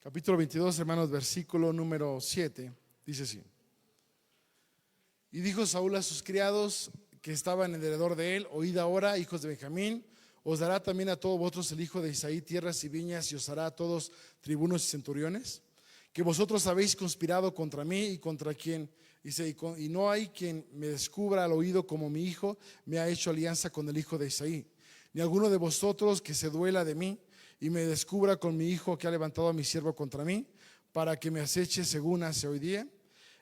Capítulo 22, hermanos, versículo número 7, dice así: y dijo Saúl a sus criados que estaban en derredor de él: oíd ahora, hijos de Benjamín, os dará también a todos vosotros el hijo de Isaí tierras y viñas, y os hará a todos tribunos y centuriones, que vosotros habéis conspirado contra mí y contra quien, y no hay quien me descubra al oído como mi hijo me ha hecho alianza con el hijo de Isaí, ni alguno de vosotros que se duela de mí y me descubra con mi hijo que ha levantado a mi siervo contra mí, para que me aceche según hace hoy día.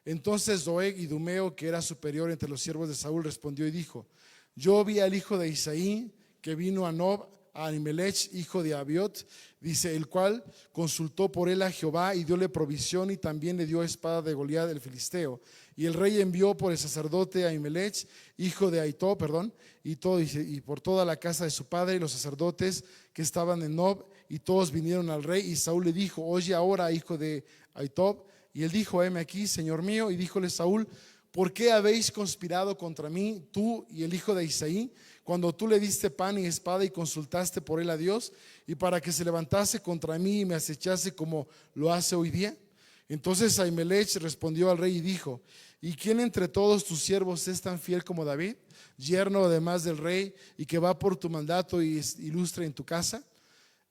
Entonces Doeg y Dumeo, que era superior entre los siervos de Saúl, respondió y dijo: yo vi al hijo de Isaí que vino a Nob a Ahimelech, hijo de Abiot, dice, el cual consultó por él a Jehová y dióle provisión y también le dio espada de Goliat el filisteo. Y el rey envió por el sacerdote Ahimelech, hijo de Ahitob, y por toda la casa de su padre y los sacerdotes que estaban en Nob, y todos vinieron al rey. Y Saúl le dijo, oye ahora, hijo de Ahitob. Y él dijo, heme aquí, señor mío. Y díjole Saúl, ¿por qué habéis conspirado contra mí, tú y el hijo de Isaí, cuando tú le diste pan y espada y consultaste por él a Dios, y para que se levantase contra mí y me acechase como lo hace hoy día? Entonces Ahimelech respondió al rey y dijo, ¿y quién entre todos tus siervos es tan fiel como David, yerno además del rey, y que va por tu mandato y ilustre en tu casa?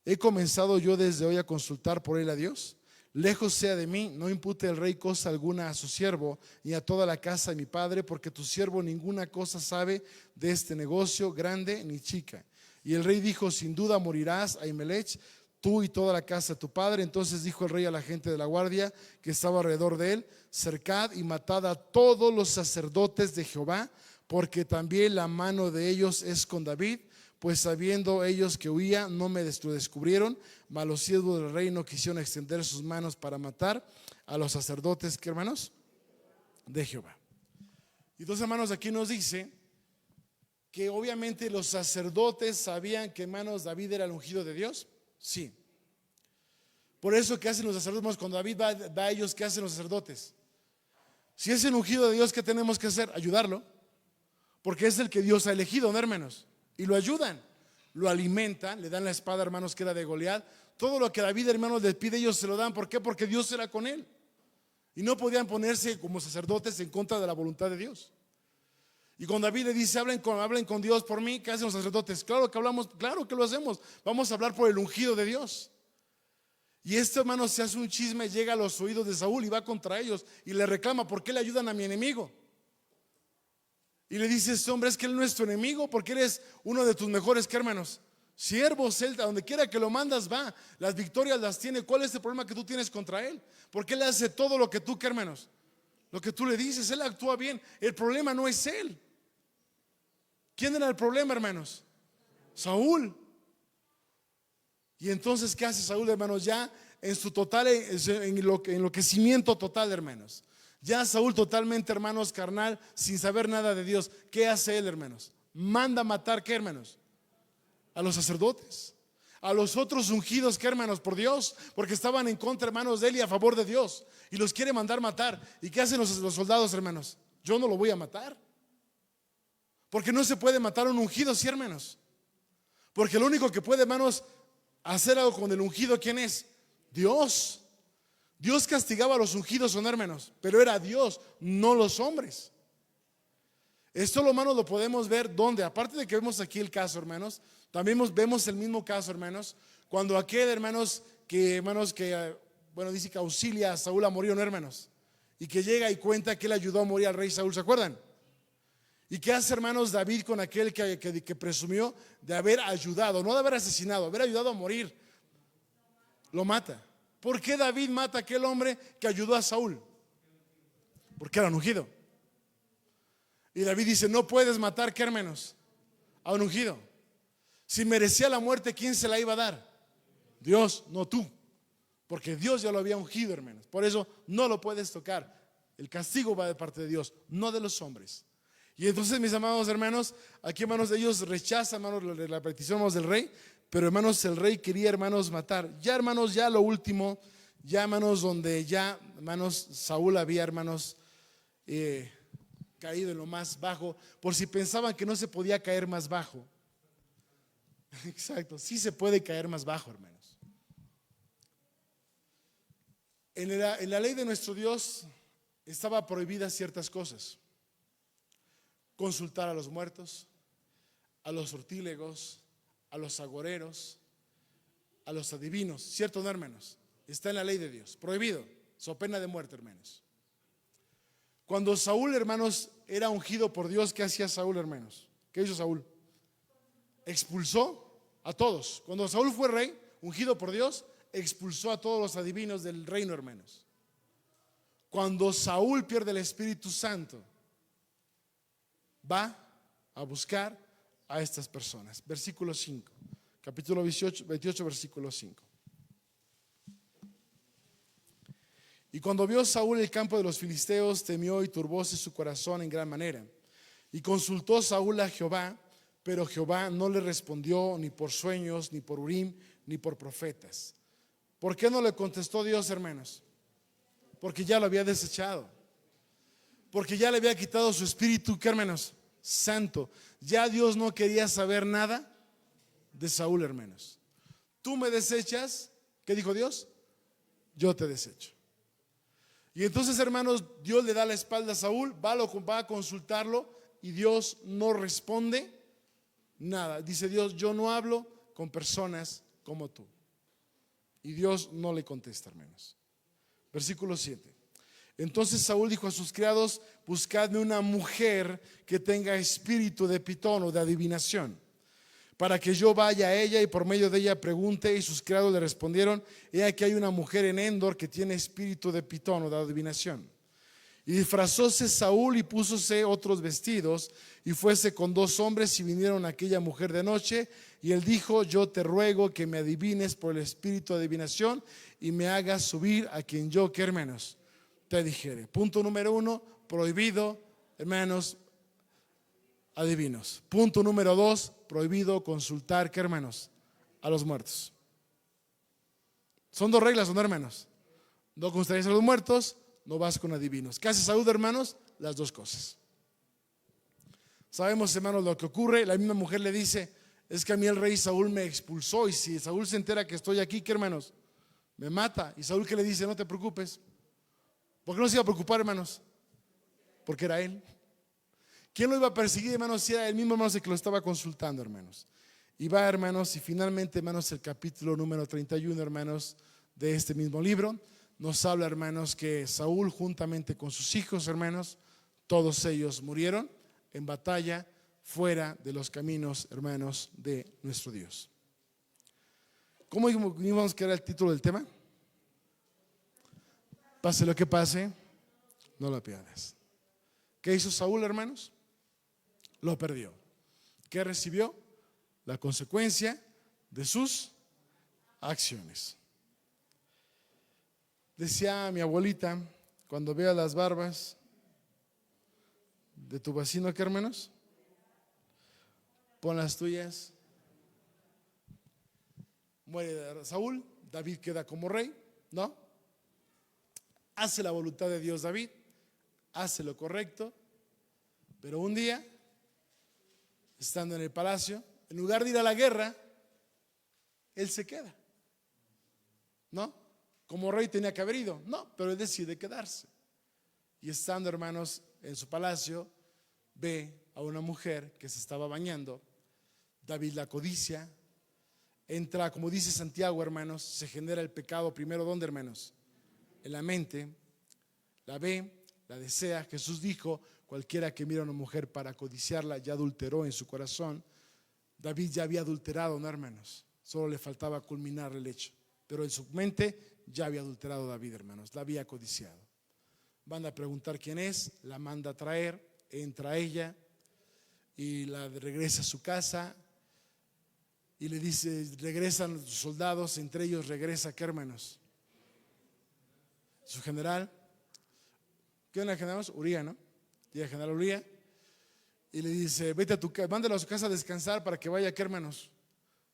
¿He comenzado yo desde hoy a consultar por él a Dios? Lejos sea de mí, no impute el rey cosa alguna a su siervo ni a toda la casa de mi padre, porque tu siervo ninguna cosa sabe de este negocio, grande ni chica. Y el rey dijo, sin duda morirás, Ahimelech, tú y toda la casa de tu padre. Entonces dijo el rey a la gente de la guardia que estaba alrededor de él, cercad y matad a todos los sacerdotes de Jehová, porque también la mano de ellos es con David. Pues sabiendo ellos que huía, no me lo descubrieron, mas los siervos del rey no quisieron extender sus manos para matar a los sacerdotes, ¿qué, hermanos? De Jehová. Y entonces, hermanos, aquí nos dice que obviamente los sacerdotes sabían que, hermanos, David era el ungido de Dios. Sí. Por eso, ¿qué hacen los sacerdotes? Cuando David va a ellos, ¿qué hacen los sacerdotes? Si es el ungido de Dios, ¿qué tenemos que hacer? Ayudarlo, porque es el que Dios ha elegido, ¿no, hermanos? Y lo ayudan, lo alimentan, le dan la espada, hermanos, que era de Goliat. Todo lo que David, hermanos, les pide, ellos se lo dan. ¿Por qué? Porque Dios era con él. Y no podían ponerse como sacerdotes en contra de la voluntad de Dios. Y cuando David le dice, hablen con Dios por mí, ¿qué hacen los sacerdotes? Claro que hablamos, claro que lo hacemos. Vamos a hablar por el ungido de Dios. Y esto, hermanos, se hace un chisme, llega a los oídos de Saúl y va contra ellos y le reclama, ¿por qué le ayudan a mi enemigo? Y le dice este hombre, es que él no es tu enemigo, porque eres uno de tus mejores, ¿qué, hermanos? Siervos, él a donde quiera que lo mandas va, las victorias las tiene. ¿Cuál es el problema que tú tienes contra él? Porque él hace todo lo que tú, ¿qué, hermanos? Lo que tú le dices, él actúa bien. El problema no es él. ¿Quién era el problema, hermanos? Saúl. Y entonces, ¿qué hace Saúl, hermanos? Ya en su total enloquecimiento total, hermanos. Ya Saúl totalmente, hermanos, carnal, sin saber nada de Dios. ¿Qué hace él, hermanos? Manda matar, ¿qué, hermanos? A los sacerdotes, a los otros ungidos, ¿qué, hermanos? Por Dios, porque estaban en contra, hermanos, de él y a favor de Dios. Y los quiere mandar matar. ¿Y qué hacen los soldados, hermanos? Yo no lo voy a matar. Porque no se puede matar a un ungido, ¿sí, hermanos? Porque lo único que puede, hermanos, hacer algo con el ungido, ¿quién es? Dios. Dios castigaba a los ungidos, ¿no, hermanos? Pero era Dios, no los hombres. Esto, hermanos, lo podemos ver donde, aparte de que vemos aquí el caso, hermanos, también vemos el mismo caso, hermanos, cuando aquel, hermanos, bueno, dice que auxilia a Saúl a morir, ¿no, hermanos? Y que llega y cuenta que él ayudó a morir al rey Saúl, ¿se acuerdan? ¿Y qué hace, hermanos, David con aquel que presumió de haber ayudado, no de haber asesinado, haber ayudado a morir? Lo mata. ¿Por qué David mata a aquel hombre que ayudó a Saúl? Porque era un ungido. Y David dice, no puedes matar, ¿qué, hermanos? A un ungido. Si merecía la muerte, ¿quién se la iba a dar? Dios, no tú. Porque Dios ya lo había ungido, hermanos. Por eso no lo puedes tocar. El castigo va de parte de Dios, no de los hombres. Y entonces, mis amados hermanos, aquí, hermanos, ellos rechazan, hermanos, la petición, hermanos, del rey. Pero, hermanos, el rey quería, hermanos, matar. Ya, hermanos, ya lo último, ya, hermanos, donde ya, hermanos, Saúl había, hermanos, caído en lo más bajo. Por si pensaban que no se podía caer más bajo. Exacto, sí se puede caer más bajo, hermanos. En la ley de nuestro Dios estaba prohibidas ciertas cosas. Consultar a los muertos, a los sortílegos, a los agoreros, a los adivinos, ¿cierto, no, hermanos? Está en la ley de Dios, prohibido, so pena de muerte, hermanos. Cuando Saúl, hermanos, era ungido por Dios, ¿qué hacía Saúl, hermanos? ¿Qué hizo Saúl? Expulsó a todos. Cuando Saúl fue rey, ungido por Dios, expulsó a todos los adivinos del reino, hermanos. Cuando Saúl pierde el Espíritu Santo, va a buscar a estas personas. Versículo 5. capítulo 28, versículo 5. Y cuando vio Saúl el campo de los filisteos, temió y turbóse su corazón en gran manera. Y consultó Saúl a Jehová, pero Jehová no le respondió ni por sueños, ni por Urim, ni por profetas. ¿Por qué no le contestó Dios, hermanos? Porque ya lo había desechado. Porque ya le había quitado su espíritu, ¿qué, hermanos? Santo. Ya Dios no quería saber nada de Saúl, hermanos. Tú me desechas, ¿qué dijo Dios? Yo te desecho. Y entonces, hermanos, Dios le da la espalda a Saúl, va a consultarlo y Dios no responde nada. Dice Dios, yo no hablo con personas como tú. Y Dios no le contesta, hermanos. Versículo 7. Entonces Saúl dijo a sus criados, buscadme una mujer que tenga espíritu de pitón o de adivinación, para que yo vaya a ella y por medio de ella pregunte. Y sus criados le respondieron, he aquí hay una mujer en Endor que tiene espíritu de pitón o de adivinación. Y disfrazóse Saúl y púsose otros vestidos y fuese con 2 hombres y vinieron a aquella mujer de noche. Y él dijo, yo te ruego que me adivines por el espíritu de adivinación y me hagas subir a quien yo, ¿qué, hermanos? Te dijere. Punto número 1, prohibido, hermanos, adivinos. Punto número 2, prohibido consultar, ¿qué, hermanos? A los muertos. Son 2 reglas, ¿no, hermanos? No consultaréis a los muertos, no vas con adivinos. ¿Qué hace Saúl, hermanos? Las 2 cosas. Sabemos, hermanos, lo que ocurre. La misma mujer le dice, es que a mí el rey Saúl me expulsó, y si Saúl se entera que estoy aquí, ¿qué, hermanos? Me mata. Y Saúl, ¿qué le dice? No te preocupes. ¿Por qué no se iba a preocupar, hermanos? Porque era él. ¿Quién lo iba a perseguir, hermanos? Si era el mismo, hermanos, el que lo estaba consultando, hermanos. Y va, hermanos, y finalmente, hermanos, el capítulo número 31, hermanos, de este mismo libro, nos habla, hermanos, que Saúl juntamente con sus hijos, hermanos, todos ellos murieron en batalla fuera de los caminos, hermanos, de nuestro Dios. ¿Cómo dijimos que era el título del tema? Pase lo que pase, no lo pierdas. ¿Qué hizo Saúl, hermanos? Lo perdió. ¿Qué recibió? La consecuencia de sus acciones. Decía mi abuelita, cuando vea las barbas de tu vecino, ¿qué, hermanos? Pon las tuyas. Muere Saúl, David queda como rey, ¿no? Hace la voluntad de Dios David, hace lo correcto, pero un día, estando en el palacio, en lugar de ir a la guerra, él se queda, ¿no? Como rey tenía que haber ido, no, pero él decide quedarse. Y estando, hermanos, en su palacio, ve a una mujer que se estaba bañando. David la codicia, entra, como dice Santiago, hermanos, se genera el pecado primero, ¿dónde, hermanos? En la mente. La ve, la desea. Jesús dijo, cualquiera que mira a una mujer para codiciarla ya adulteró en su corazón. David ya había adulterado, ¿no, hermanos? Solo le faltaba culminar el hecho, pero en su mente ya había adulterado David, hermanos, la había codiciado. Van a preguntar quién es, la manda a traer, entra ella y la regresa a su casa y le dice, regresan los soldados, entre ellos regresa, ¿qué, hermanos? Su general. ¿Qué onda, general? Uría, ¿no? Llega el general Uría y le dice, vete a tu casa, mándalo a su casa a descansar para que vaya, ¿qué, hermanos?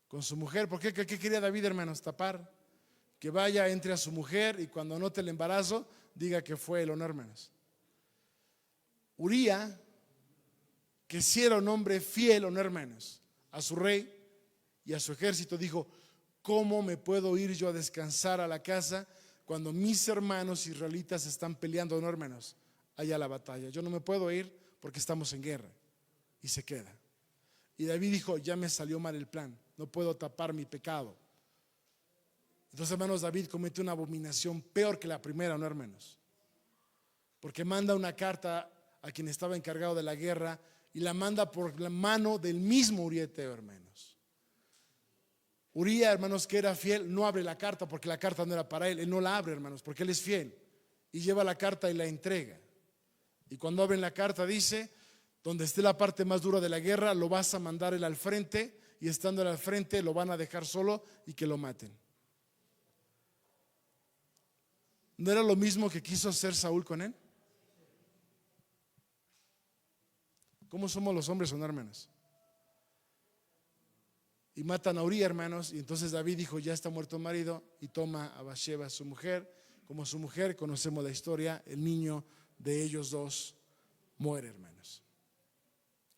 Con su mujer. ¿Por qué? ¿Qué quería David, hermanos? Tapar. Que vaya, entre a su mujer y cuando note el embarazo, diga que fue él, ¿o no, hermanos? Uría, que si era un hombre fiel, ¿o no, hermanos? A su rey y a su ejército, dijo, ¿cómo me puedo ir yo a descansar a la casa cuando mis hermanos israelitas están peleando, ¿o no, hermanos? Allá la batalla. Yo no me puedo ir porque estamos en guerra. Y se queda. Y David dijo, ya me salió mal el plan, no puedo tapar mi pecado. Entonces, hermanos, David comete una abominación peor que la primera, ¿no, hermanos? Porque manda una carta a quien estaba encargado de la guerra y la manda por la mano del mismo Uría Eteo, hermanos. Uría, hermanos, que era fiel, no abre la carta porque la carta no era para él no la abre, hermanos, porque él es fiel y lleva la carta y la entrega. Y cuando abren la carta dice, donde esté la parte más dura de la guerra, lo vas a mandar él al frente y estando al frente lo van a dejar solo y que lo maten. ¿No era lo mismo que quiso hacer Saúl con él? ¿Cómo somos los hombres, son hermanos? Y matan a Uría, hermanos, y entonces David dijo, ya está muerto el marido, y toma a Bathsheba, su mujer. Como su mujer, conocemos la historia, el niño de ellos dos muere, hermanos.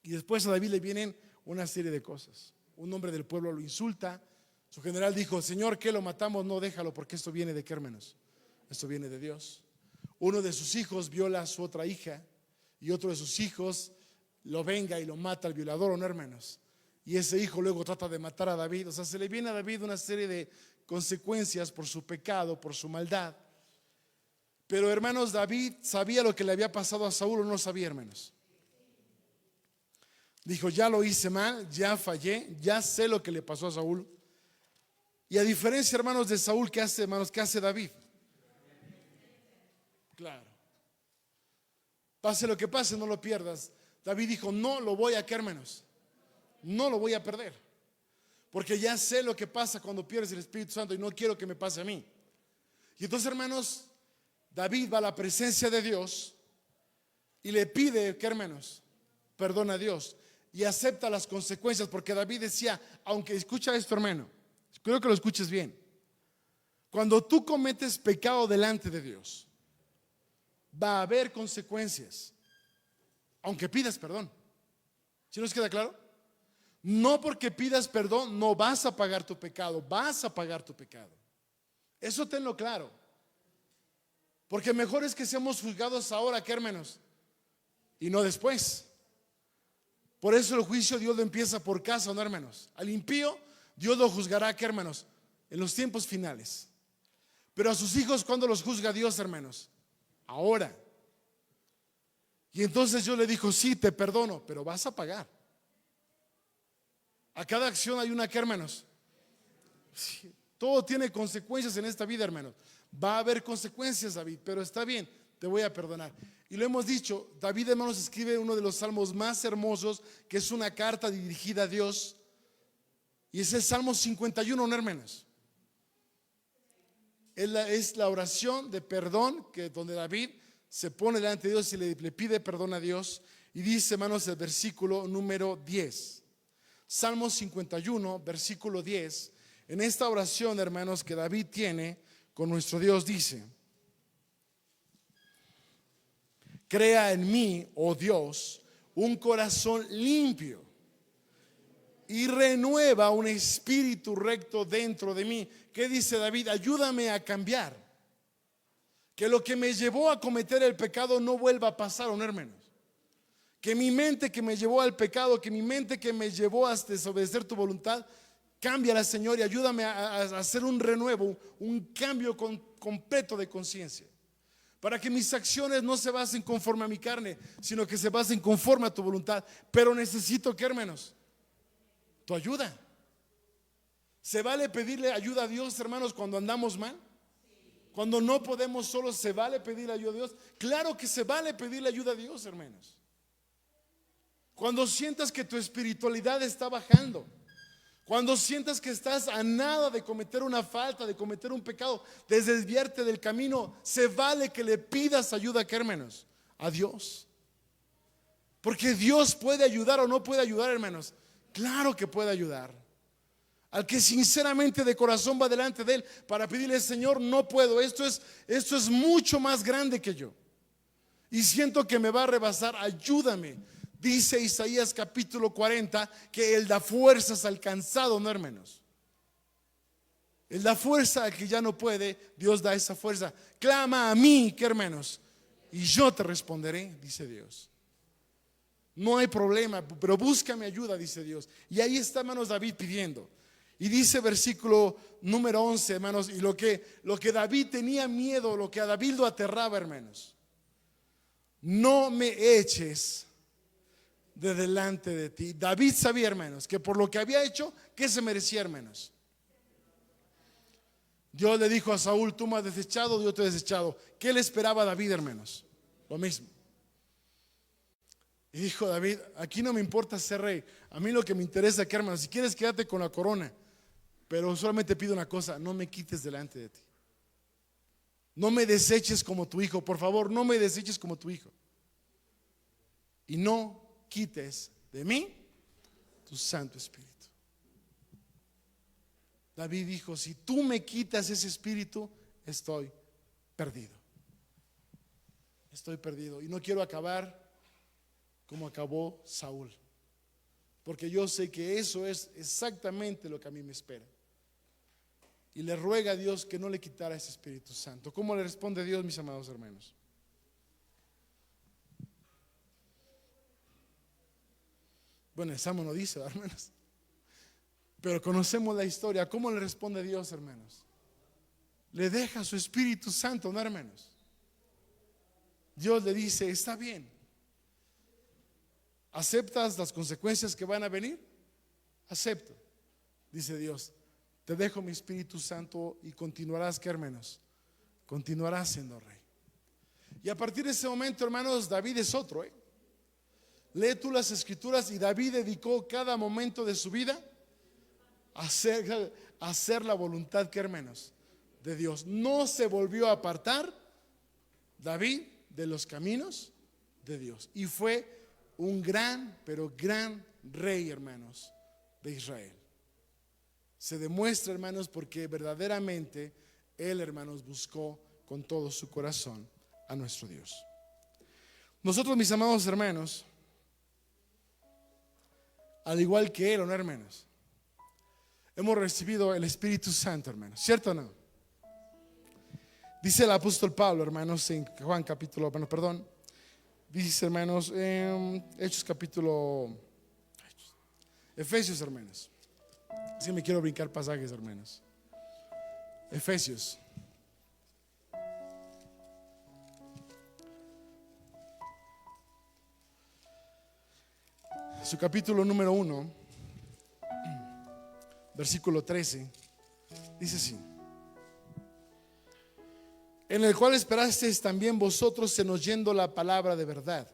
Y después a David le vienen una serie de cosas. Un hombre del pueblo lo insulta. Su general dijo, Señor, ¿qué lo matamos? No, déjalo, porque esto viene de qué, hermanos. Esto viene de Dios. Uno de sus hijos viola a su otra hija, y otro de sus hijos lo venga y lo mata al violador, ¿no, hermanos? Y ese hijo luego trata de matar a David. O sea, se le viene a David una serie de consecuencias por su pecado, por su maldad. Pero, hermanos, David sabía lo que le había pasado a Saúl, ¿o no sabía, hermanos? Dijo, ya lo hice mal, ya fallé, ya sé lo que le pasó a Saúl. Y a diferencia, hermanos, de Saúl, ¿qué hace, hermanos? ¿Qué hace David? Claro. Pase lo que pase, no lo pierdas. David dijo, no lo voy a, ¿qué, hermanos? No lo voy a perder, porque ya sé lo que pasa cuando pierdes el Espíritu Santo y no quiero que me pase a mí. Y entonces, hermanos, David va a la presencia de Dios y le pide, ¿qué, hermanos? Perdón a Dios y acepta las consecuencias, porque David decía, aunque, escucha esto, hermano, quiero que lo escuches bien. Cuando tú cometes pecado delante de Dios, va a haber consecuencias, aunque pidas perdón. ¿Sí nos queda claro? No porque pidas perdón no vas a pagar tu pecado, vas a pagar tu pecado. Eso tenlo claro. Porque mejor es que seamos juzgados ahora, ¿qué, hermanos? Y no después. Por eso el juicio Dios lo empieza por casa, ¿no, hermanos? Al impío Dios lo juzgará, ¿qué, hermanos? En los tiempos finales. Pero a sus hijos, ¿cuándo los juzga Dios, hermanos? Ahora. Y entonces yo le dijo, sí, te perdono, pero vas a pagar. A cada acción hay una, ¿qué, hermanos? Sí, todo tiene consecuencias en esta vida, hermanos. Va a haber consecuencias, David, pero está bien, te voy a perdonar. Y lo hemos dicho, David, hermanos, escribe uno de los salmos más hermosos, que es una carta dirigida a Dios, y es el Salmo 51, ¿no, hermanos? Es la oración de perdón, que donde David se pone delante de Dios y le pide perdón a Dios. Y dice, hermanos, el versículo número 10. Salmo 51, versículo 10. En esta oración, hermanos, que David tiene con nuestro Dios, dice: crea en mí, oh Dios, un corazón limpio y renueva un espíritu recto dentro de mí. ¿Qué dice David? Ayúdame a cambiar, que lo que me llevó a cometer el pecado no vuelva a pasar, ¿no, hermanos? Que mi mente que me llevó al pecado, que mi mente que me llevó a desobedecer tu voluntad, cámbiala, Señor, y ayúdame a hacer un renuevo, un cambio completo de conciencia, para que mis acciones no se basen conforme a mi carne, sino que se basen conforme a tu voluntad. Pero necesito, ¿qué, hermanos? Tu ayuda. ¿Se vale pedirle ayuda a Dios, hermanos, cuando andamos mal? Cuando no podemos solos, ¿se vale pedirle ayuda a Dios? Claro que se vale pedirle ayuda a Dios, hermanos. Cuando sientas que tu espiritualidad está bajando, cuando sientas que estás a nada de cometer una falta, de cometer un pecado, de desviarte del camino, se vale que le pidas ayuda, ¿qué, hermanos? A Dios. Porque Dios puede ayudar o no puede ayudar, hermanos. Claro que puede ayudar. Al que sinceramente de corazón va delante de Él para pedirle: Señor, no puedo, esto es mucho más grande que yo y siento que me va a rebasar, ayúdame. Dice Isaías capítulo 40 que Él da fuerzas al cansado, ¿no, hermanos? Él da fuerza al que ya no puede, Dios da esa fuerza. Clama a mí, ¿qué, hermanos? Y yo te responderé, dice Dios. No hay problema, pero búscame ayuda, dice Dios. Y ahí está, hermanos, David pidiendo. Y dice versículo número 11, hermanos, y lo que David tenía miedo, lo que a David lo aterraba, hermanos: no me eches de delante de ti. David sabía, hermanos, que por lo que había hecho, ¿qué se merecía, hermanos? Dios le dijo a Saúl: tú me has desechado, yo te he desechado. ¿Qué le esperaba a David, hermanos? Lo mismo. Y dijo David, aquí no me importa ser rey, a mí lo que me interesa, que hermano, si quieres quédate con la corona, pero solamente pido una cosa, no me quites delante de ti. No me deseches como tu hijo, por favor, no me deseches como tu hijo. Y no quites de mí tu Santo Espíritu. David dijo, si tú me quitas ese espíritu, estoy perdido. Estoy perdido. Y no quiero acabar como acabó Saúl. Porque yo sé que eso es exactamente lo que a mí me espera. Y le ruega a Dios que no le quitara ese Espíritu Santo. ¿Cómo le responde Dios, mis amados hermanos? Bueno, el Salmo no dice, hermanos, pero conocemos la historia. ¿Cómo le responde Dios, hermanos? Le deja su Espíritu Santo, ¿no, hermanos? Dios le dice, está bien. ¿Aceptas las consecuencias que van a venir? Acepto, dice Dios. Te dejo mi Espíritu Santo y continuarás, ¿qué, hermanos? Continuarás siendo rey. Y a partir de ese momento, hermanos, David es otro, Lee tú las escrituras y David dedicó cada momento de su vida a hacer la voluntad, ¿qué, hermanos? De Dios. No se volvió a apartar David de los caminos de Dios. Y fue un gran, pero gran rey, hermanos, de Israel. Se demuestra, hermanos, porque verdaderamente él, hermanos, buscó con todo su corazón a nuestro Dios. Nosotros, mis amados hermanos, al igual que él, ¿o no, hermanos? Hemos recibido el Espíritu Santo, hermanos, ¿cierto o no? Dice el apóstol Pablo, hermanos, en Juan capítulo, bueno, perdón, dice, hermanos, Hechos capítulo, Efesios, hermanos. Así me quiero brincar pasajes, hermanos. Efesios. Su capítulo número 1, versículo 13, dice así: en el cual esperasteis también vosotros en oyendo la palabra de verdad,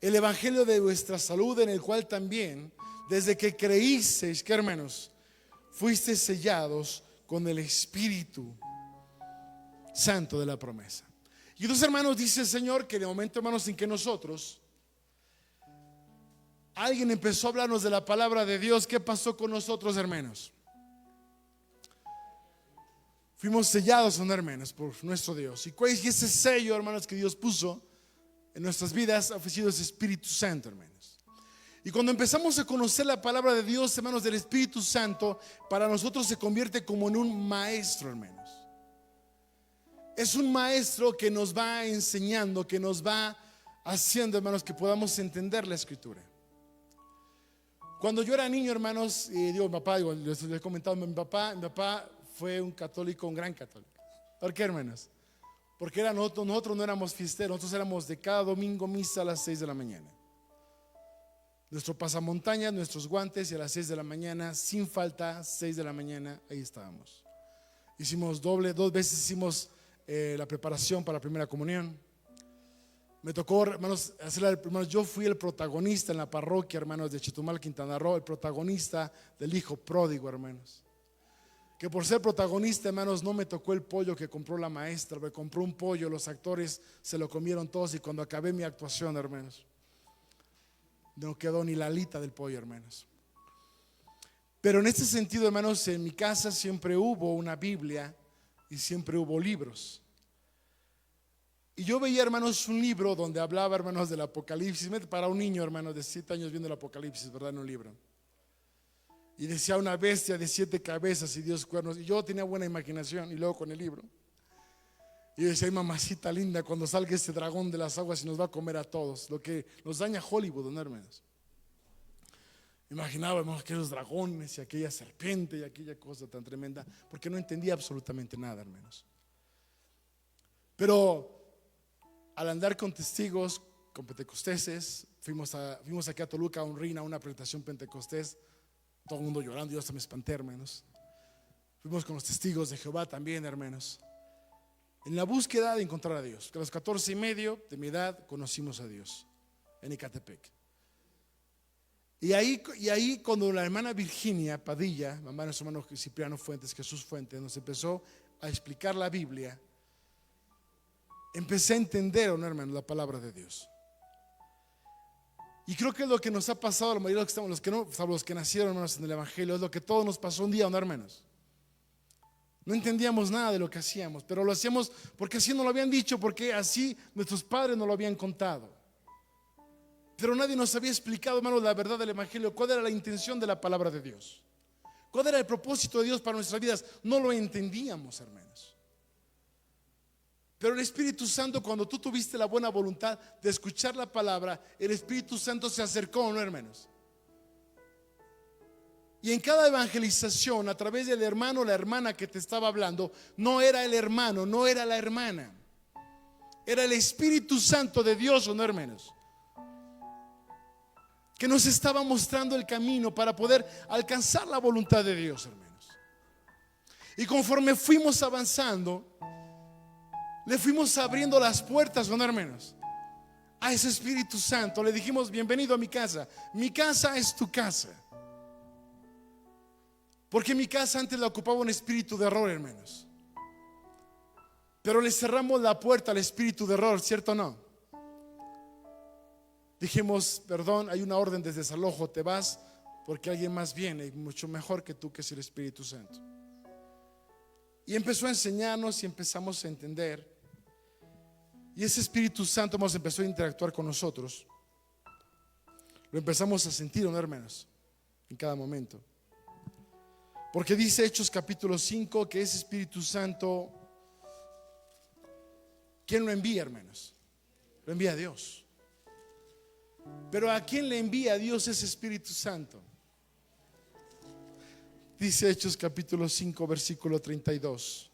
el evangelio de vuestra salud, en el cual también, desde que creísteis, ¿qué, hermanos? Fuisteis sellados con el Espíritu Santo de la promesa. Y entonces, hermanos, dice el Señor que de momento, hermanos, en que nosotros, alguien empezó a hablarnos de la palabra de Dios, ¿qué pasó con nosotros, hermanos? Fuimos sellados, hermanos, por nuestro Dios. Y ese sello, hermanos, que Dios puso en nuestras vidas ha sido ese Espíritu Santo, hermanos. Y cuando empezamos a conocer la palabra de Dios, hermanos, del Espíritu Santo, para nosotros se convierte como en un maestro, hermanos. Es un maestro que nos va enseñando, que nos va haciendo, hermanos, que podamos entender la Escritura. Cuando yo era niño, hermanos, mi papá, les he comentado, mi papá fue un católico, un gran católico. ¿Por qué, hermanos? Porque nosotros no éramos fiesteros, nosotros éramos de cada domingo misa a las 6 de la mañana. Nuestro pasamontañas, nuestros guantes, y a las 6 de la mañana, sin falta, 6 de la mañana, ahí estábamos. Hicimos dos veces hicimos la preparación para la primera comunión. Me tocó, hermanos, hermanos, yo fui el protagonista en la parroquia, hermanos, de Chetumal, Quintana Roo, el protagonista del hijo pródigo, hermanos. Que por ser protagonista, hermanos, no me tocó el pollo que compró la maestra, me compró un pollo, los actores se lo comieron todos, y cuando acabé mi actuación, hermanos, no quedó ni la alita del pollo, hermanos. Pero en este sentido, hermanos, en mi casa siempre hubo una Biblia y siempre hubo libros. Y yo veía, hermanos, un libro donde hablaba, hermanos, del Apocalipsis. Para un niño, hermanos, de 7 años viendo el Apocalipsis, ¿verdad? En un libro. Y decía una bestia de 7 cabezas y 10 cuernos. Y yo tenía buena imaginación. Y luego con el libro, y yo decía, ay, mamacita linda, cuando salga ese dragón de las aguas y nos va a comer a todos. Lo que nos daña Hollywood, ¿no, hermanos? Imaginaba, hermanos, aquellos dragones y aquella serpiente y aquella cosa tan tremenda, porque no entendía absolutamente nada, hermanos. Pero al andar con testigos, con pentecosteses, fuimos aquí a Toluca, a un RINA, a una presentación pentecostés, todo el mundo llorando, yo hasta me espanté, hermanos. Fuimos con los testigos de Jehová también, hermanos, en la búsqueda de encontrar a Dios. Que a los 14 y medio de mi edad conocimos a Dios. en Ecatepec. Y ahí cuando la hermana Virginia Padilla, mamá de nuestro hermano Cipriano Fuentes, Jesús Fuentes, nos empezó a explicar la Biblia, empecé a entender, ¿no, hermano?, la palabra de Dios. Y creo que es lo que nos ha pasado a la mayoría de los que nacieron, hermanos, en el Evangelio, es lo que todo nos pasó un día, ¿no, hermanos? No entendíamos nada de lo que hacíamos, pero lo hacíamos porque así nos lo habían dicho, porque así nuestros padres nos lo habían contado. Pero nadie nos había explicado, hermanos, la verdad del Evangelio, cuál era la intención de la palabra de Dios, cuál era el propósito de Dios para nuestras vidas. No lo entendíamos, hermanos. Pero el Espíritu Santo, cuando tú tuviste la buena voluntad de escuchar la palabra, el Espíritu Santo se acercó, ¿no, hermanos? Y en cada evangelización, a través del hermano o la hermana que te estaba hablando, no era el hermano, no era la hermana, era el Espíritu Santo de Dios, ¿no, hermanos?, que nos estaba mostrando el camino para poder alcanzar la voluntad de Dios, hermanos. Y conforme fuimos avanzando, le fuimos abriendo las puertas, ¿no, hermanos?, a ese Espíritu Santo. Le dijimos: bienvenido a mi casa. Mi casa es tu casa. Porque mi casa antes la ocupaba un espíritu de error, hermanos. Pero le cerramos la puerta al espíritu de error, ¿cierto o no? Dijimos: perdón, hay una orden de desalojo, te vas, porque alguien más viene, mucho mejor que tú, que es el Espíritu Santo. Y empezó a enseñarnos y empezamos a entender. Y ese Espíritu Santo empezó a interactuar con nosotros. Lo empezamos a sentir, ¿no, hermanos?, en cada momento. Porque dice Hechos capítulo 5 que ese Espíritu Santo, ¿quién lo envía, hermanos? Lo envía Dios. Pero ¿a quién le envía Dios ese Espíritu Santo? Dice Hechos capítulo 5 versículo 32.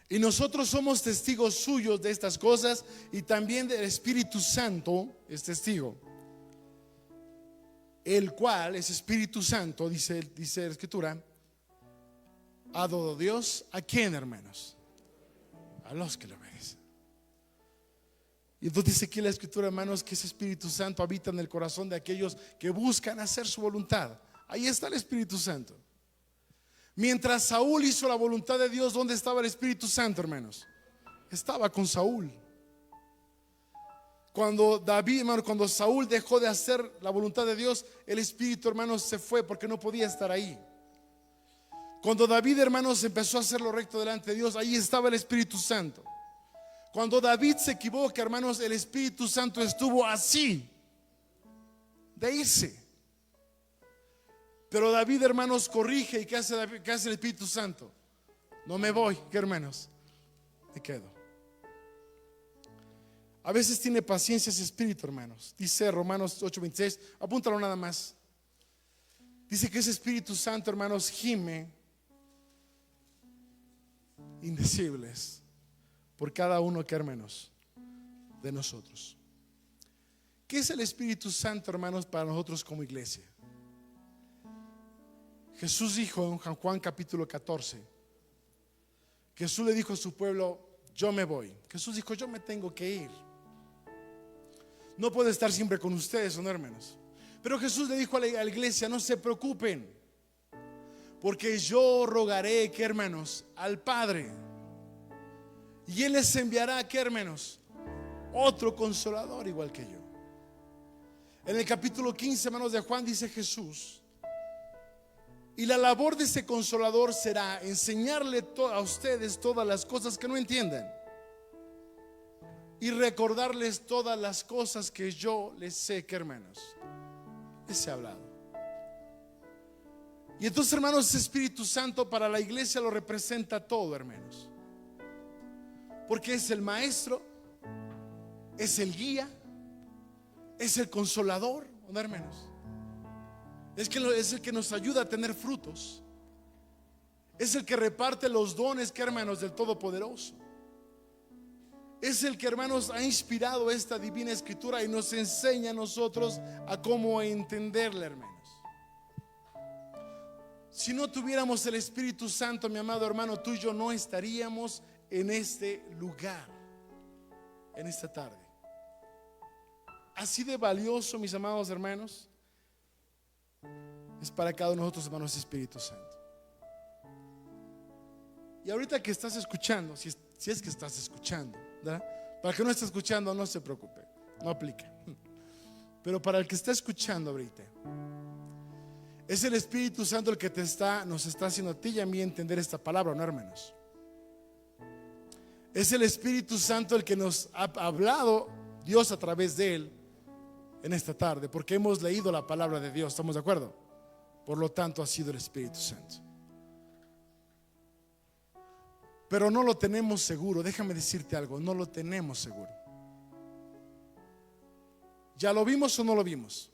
Y nosotros somos testigos suyos de estas cosas, y también del Espíritu Santo es testigo, el cual, ese Espíritu Santo, dice la Escritura, ha dado Dios ¿a quién, hermanos? A los que le obedecen. Y entonces dice aquí la Escritura, hermanos, que ese Espíritu Santo habita en el corazón de aquellos que buscan hacer su voluntad. Ahí está el Espíritu Santo. Mientras Saúl hizo la voluntad de Dios, ¿dónde estaba el Espíritu Santo, hermanos? Estaba con Saúl. Cuando cuando Saúl dejó de hacer la voluntad de Dios, el Espíritu, hermanos, se fue porque no podía estar ahí. Cuando David, hermanos, empezó a hacer lo recto delante de Dios, ahí estaba el Espíritu Santo. Cuando David se equivoca, hermanos, el Espíritu Santo estuvo así de irse. Pero David, hermanos, corrige. ¿Y qué hace el Espíritu Santo? No me voy, ¿qué, hermanos? Me quedo. A veces tiene paciencia ese Espíritu, hermanos. Dice Romanos 8:26, apúntalo nada más. Dice que ese Espíritu Santo, hermanos, gime indecibles por cada uno, que, hermanos, de nosotros. ¿Qué es el Espíritu Santo, hermanos, para nosotros como iglesia? Jesús dijo en Juan capítulo 14, Jesús le dijo a su pueblo: yo me voy. Jesús dijo: yo me tengo que ir. No puedo estar siempre con ustedes, ¿no, hermanos? Pero Jesús le dijo a la iglesia: no se preocupen, porque yo rogaré, ¿qué, hermanos?, al Padre, y Él les enviará, ¿qué, hermanos?, otro consolador igual que yo. En el capítulo 15, hermanos, de Juan, dice Jesús: y la labor de ese consolador será enseñarle a ustedes todas las cosas que no entiendan, y recordarles todas las cosas que yo les he, que, hermanos, les he hablado. Y entonces, hermanos, ese Espíritu Santo para la iglesia lo representa todo, hermanos, porque es el maestro, es el guía, es el consolador, ¿no, hermanos? Es el que nos ayuda a tener frutos. Es el que reparte los dones, que, hermanos, del Todopoderoso. Es el que, hermanos, ha inspirado esta divina escritura y nos enseña a nosotros a cómo entenderla, hermanos. Si no tuviéramos el Espíritu Santo, mi amado hermano, tú y yo no estaríamos en este lugar, en esta tarde. Así de valioso, mis amados hermanos, es para cada uno de nosotros, hermanos, Espíritu Santo. Y ahorita que estás escuchando, si es que estás escuchando, ¿verdad? Para el que no está escuchando, no se preocupe, no aplica. Pero para el que está escuchando ahorita, es el Espíritu Santo el que nos está haciendo a ti y a mí entender esta palabra, ¿no, hermanos? Es el Espíritu Santo el que nos ha hablado Dios a través de él en esta tarde, porque hemos leído la palabra de Dios, ¿estamos de acuerdo? Por lo tanto, ha sido el Espíritu Santo. Pero no lo tenemos seguro. Déjame decirte algo, no lo tenemos seguro. ¿Ya lo vimos o no lo vimos?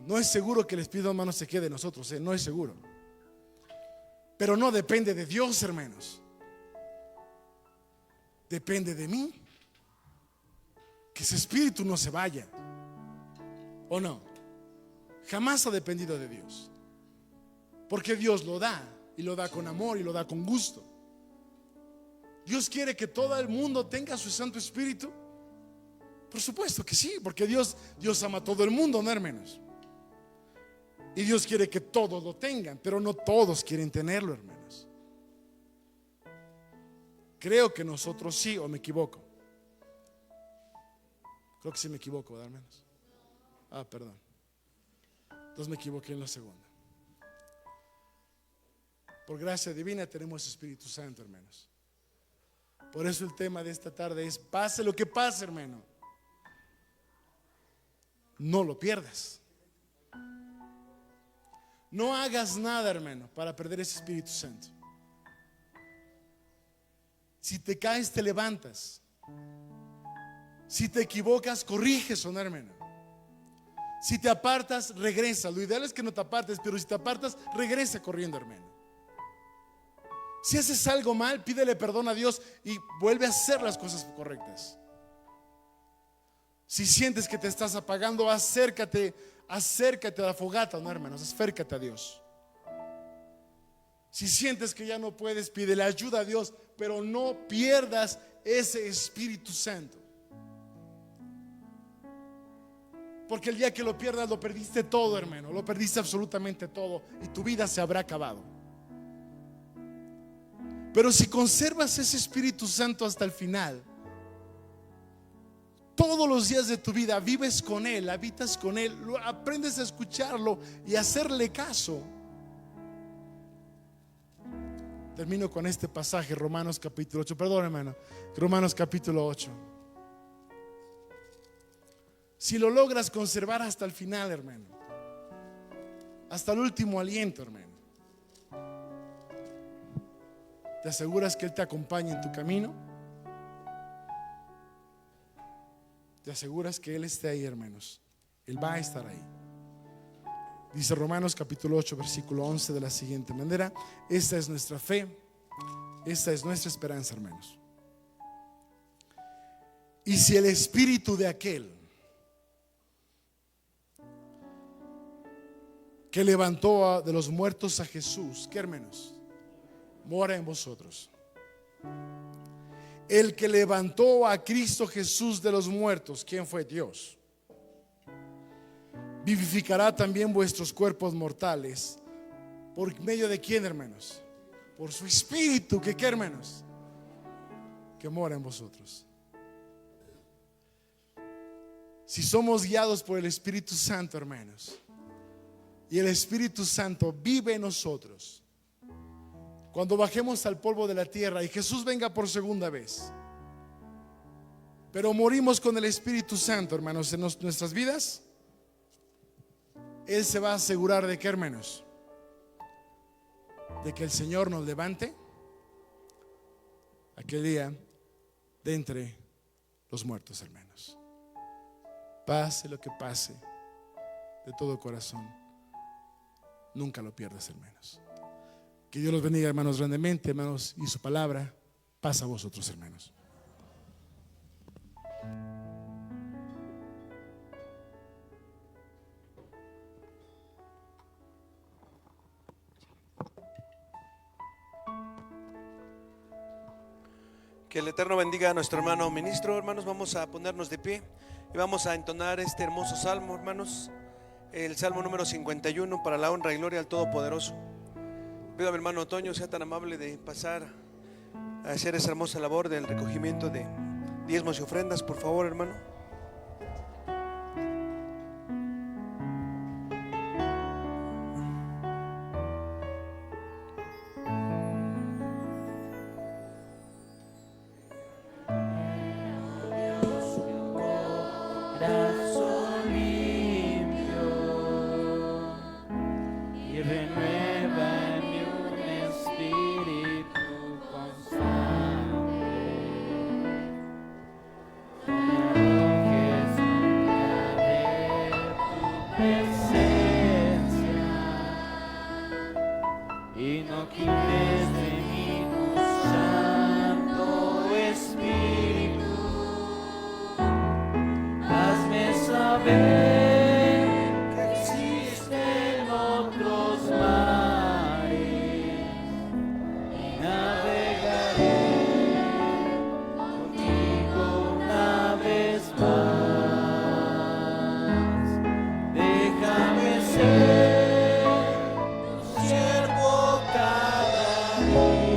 No es seguro que el Espíritu, hermano, se quede en nosotros, no es seguro. Pero no depende de Dios, hermanos. Depende de mí. Que ese Espíritu no se vaya. ¿O no? Jamás ha dependido de Dios. Porque Dios lo da. Y lo da con amor y lo da con gusto. Dios quiere que todo el mundo tenga su Santo Espíritu. Por supuesto que sí, porque Dios ama a todo el mundo, ¿no, hermanos? Y Dios quiere que todos lo tengan, pero no todos quieren tenerlo, hermanos. Creo que nosotros sí, o me equivoco. Creo que sí me equivoco, ¿verdad, hermanos? Perdón. Entonces me equivoqué en la segunda. Por gracia divina tenemos Espíritu Santo, hermanos. Por eso el tema de esta tarde es: pase lo que pase, hermano, no lo pierdas. No hagas nada, hermano, para perder ese Espíritu Santo. Si te caes, te levantas. Si te equivocas, corriges, ¿o no, hermano? Si te apartas, regresa. Lo ideal es que no te apartes, pero si te apartas, regresa corriendo, hermano. Si haces algo mal, pídele perdón a Dios y vuelve a hacer las cosas correctas. Si sientes que te estás apagando, acércate a la fogata, ¿no, hermanos? Acércate a Dios. Si sientes que ya no puedes, pídele ayuda a Dios, pero no pierdas ese Espíritu Santo. Porque el día que lo pierdas, lo perdiste todo, hermano. Lo perdiste absolutamente todo y tu vida se habrá acabado. Pero si conservas ese Espíritu Santo hasta el final, todos los días de tu vida vives con Él, habitas con Él, aprendes a escucharlo y a hacerle caso. Termino con este pasaje, Romanos capítulo 8. Perdón, hermano, Romanos capítulo 8. Si lo logras conservar hasta el final, hermano, hasta el último aliento, hermano, ¿te aseguras que Él te acompaña en tu camino? ¿Te aseguras que Él esté ahí, hermanos? Él va a estar ahí. Dice Romanos capítulo 8, versículo 11 de la siguiente manera: esta es nuestra fe, esta es nuestra esperanza, hermanos. Y si el espíritu de aquel que levantó de los muertos a Jesús, ¿qué, hermanos? Mora en vosotros. El que levantó a Cristo Jesús de los muertos, ¿quién fue? Dios. Vivificará también vuestros cuerpos mortales. ¿Por medio de quién, hermanos? Por su Espíritu, ¿qué, hermanos? Que mora en vosotros. Si somos guiados por el Espíritu Santo, hermanos, y el Espíritu Santo vive en nosotros, cuando bajemos al polvo de la tierra y Jesús venga por segunda vez, pero morimos con el Espíritu Santo, hermanos, en nuestras vidas, Él se va a asegurar de que, hermanos, de que el Señor nos levante aquel día de entre los muertos, hermanos. Pase lo que pase, de todo corazón, nunca lo pierdas, hermanos. Que Dios los bendiga, hermanos, grandemente, hermanos, y su palabra pasa a vosotros, hermanos. Que el Eterno bendiga a nuestro hermano ministro. Hermanos, vamos a ponernos de pie y vamos a entonar este hermoso salmo, hermanos. El salmo número 51, para la honra y gloria al Todopoderoso. Pido a mi hermano Toño sea tan amable de pasar a hacer esa hermosa labor del recogimiento de diezmos y ofrendas, por favor, hermano. Corazón limpio y renueva en mí un espíritu constante. No me arrojes nunca de tu presencia y no quites de mí tu santo espíritu. Hazme saber que existen otros mares y navegaré contigo una vez más. Déjame ser tu siervo cada día.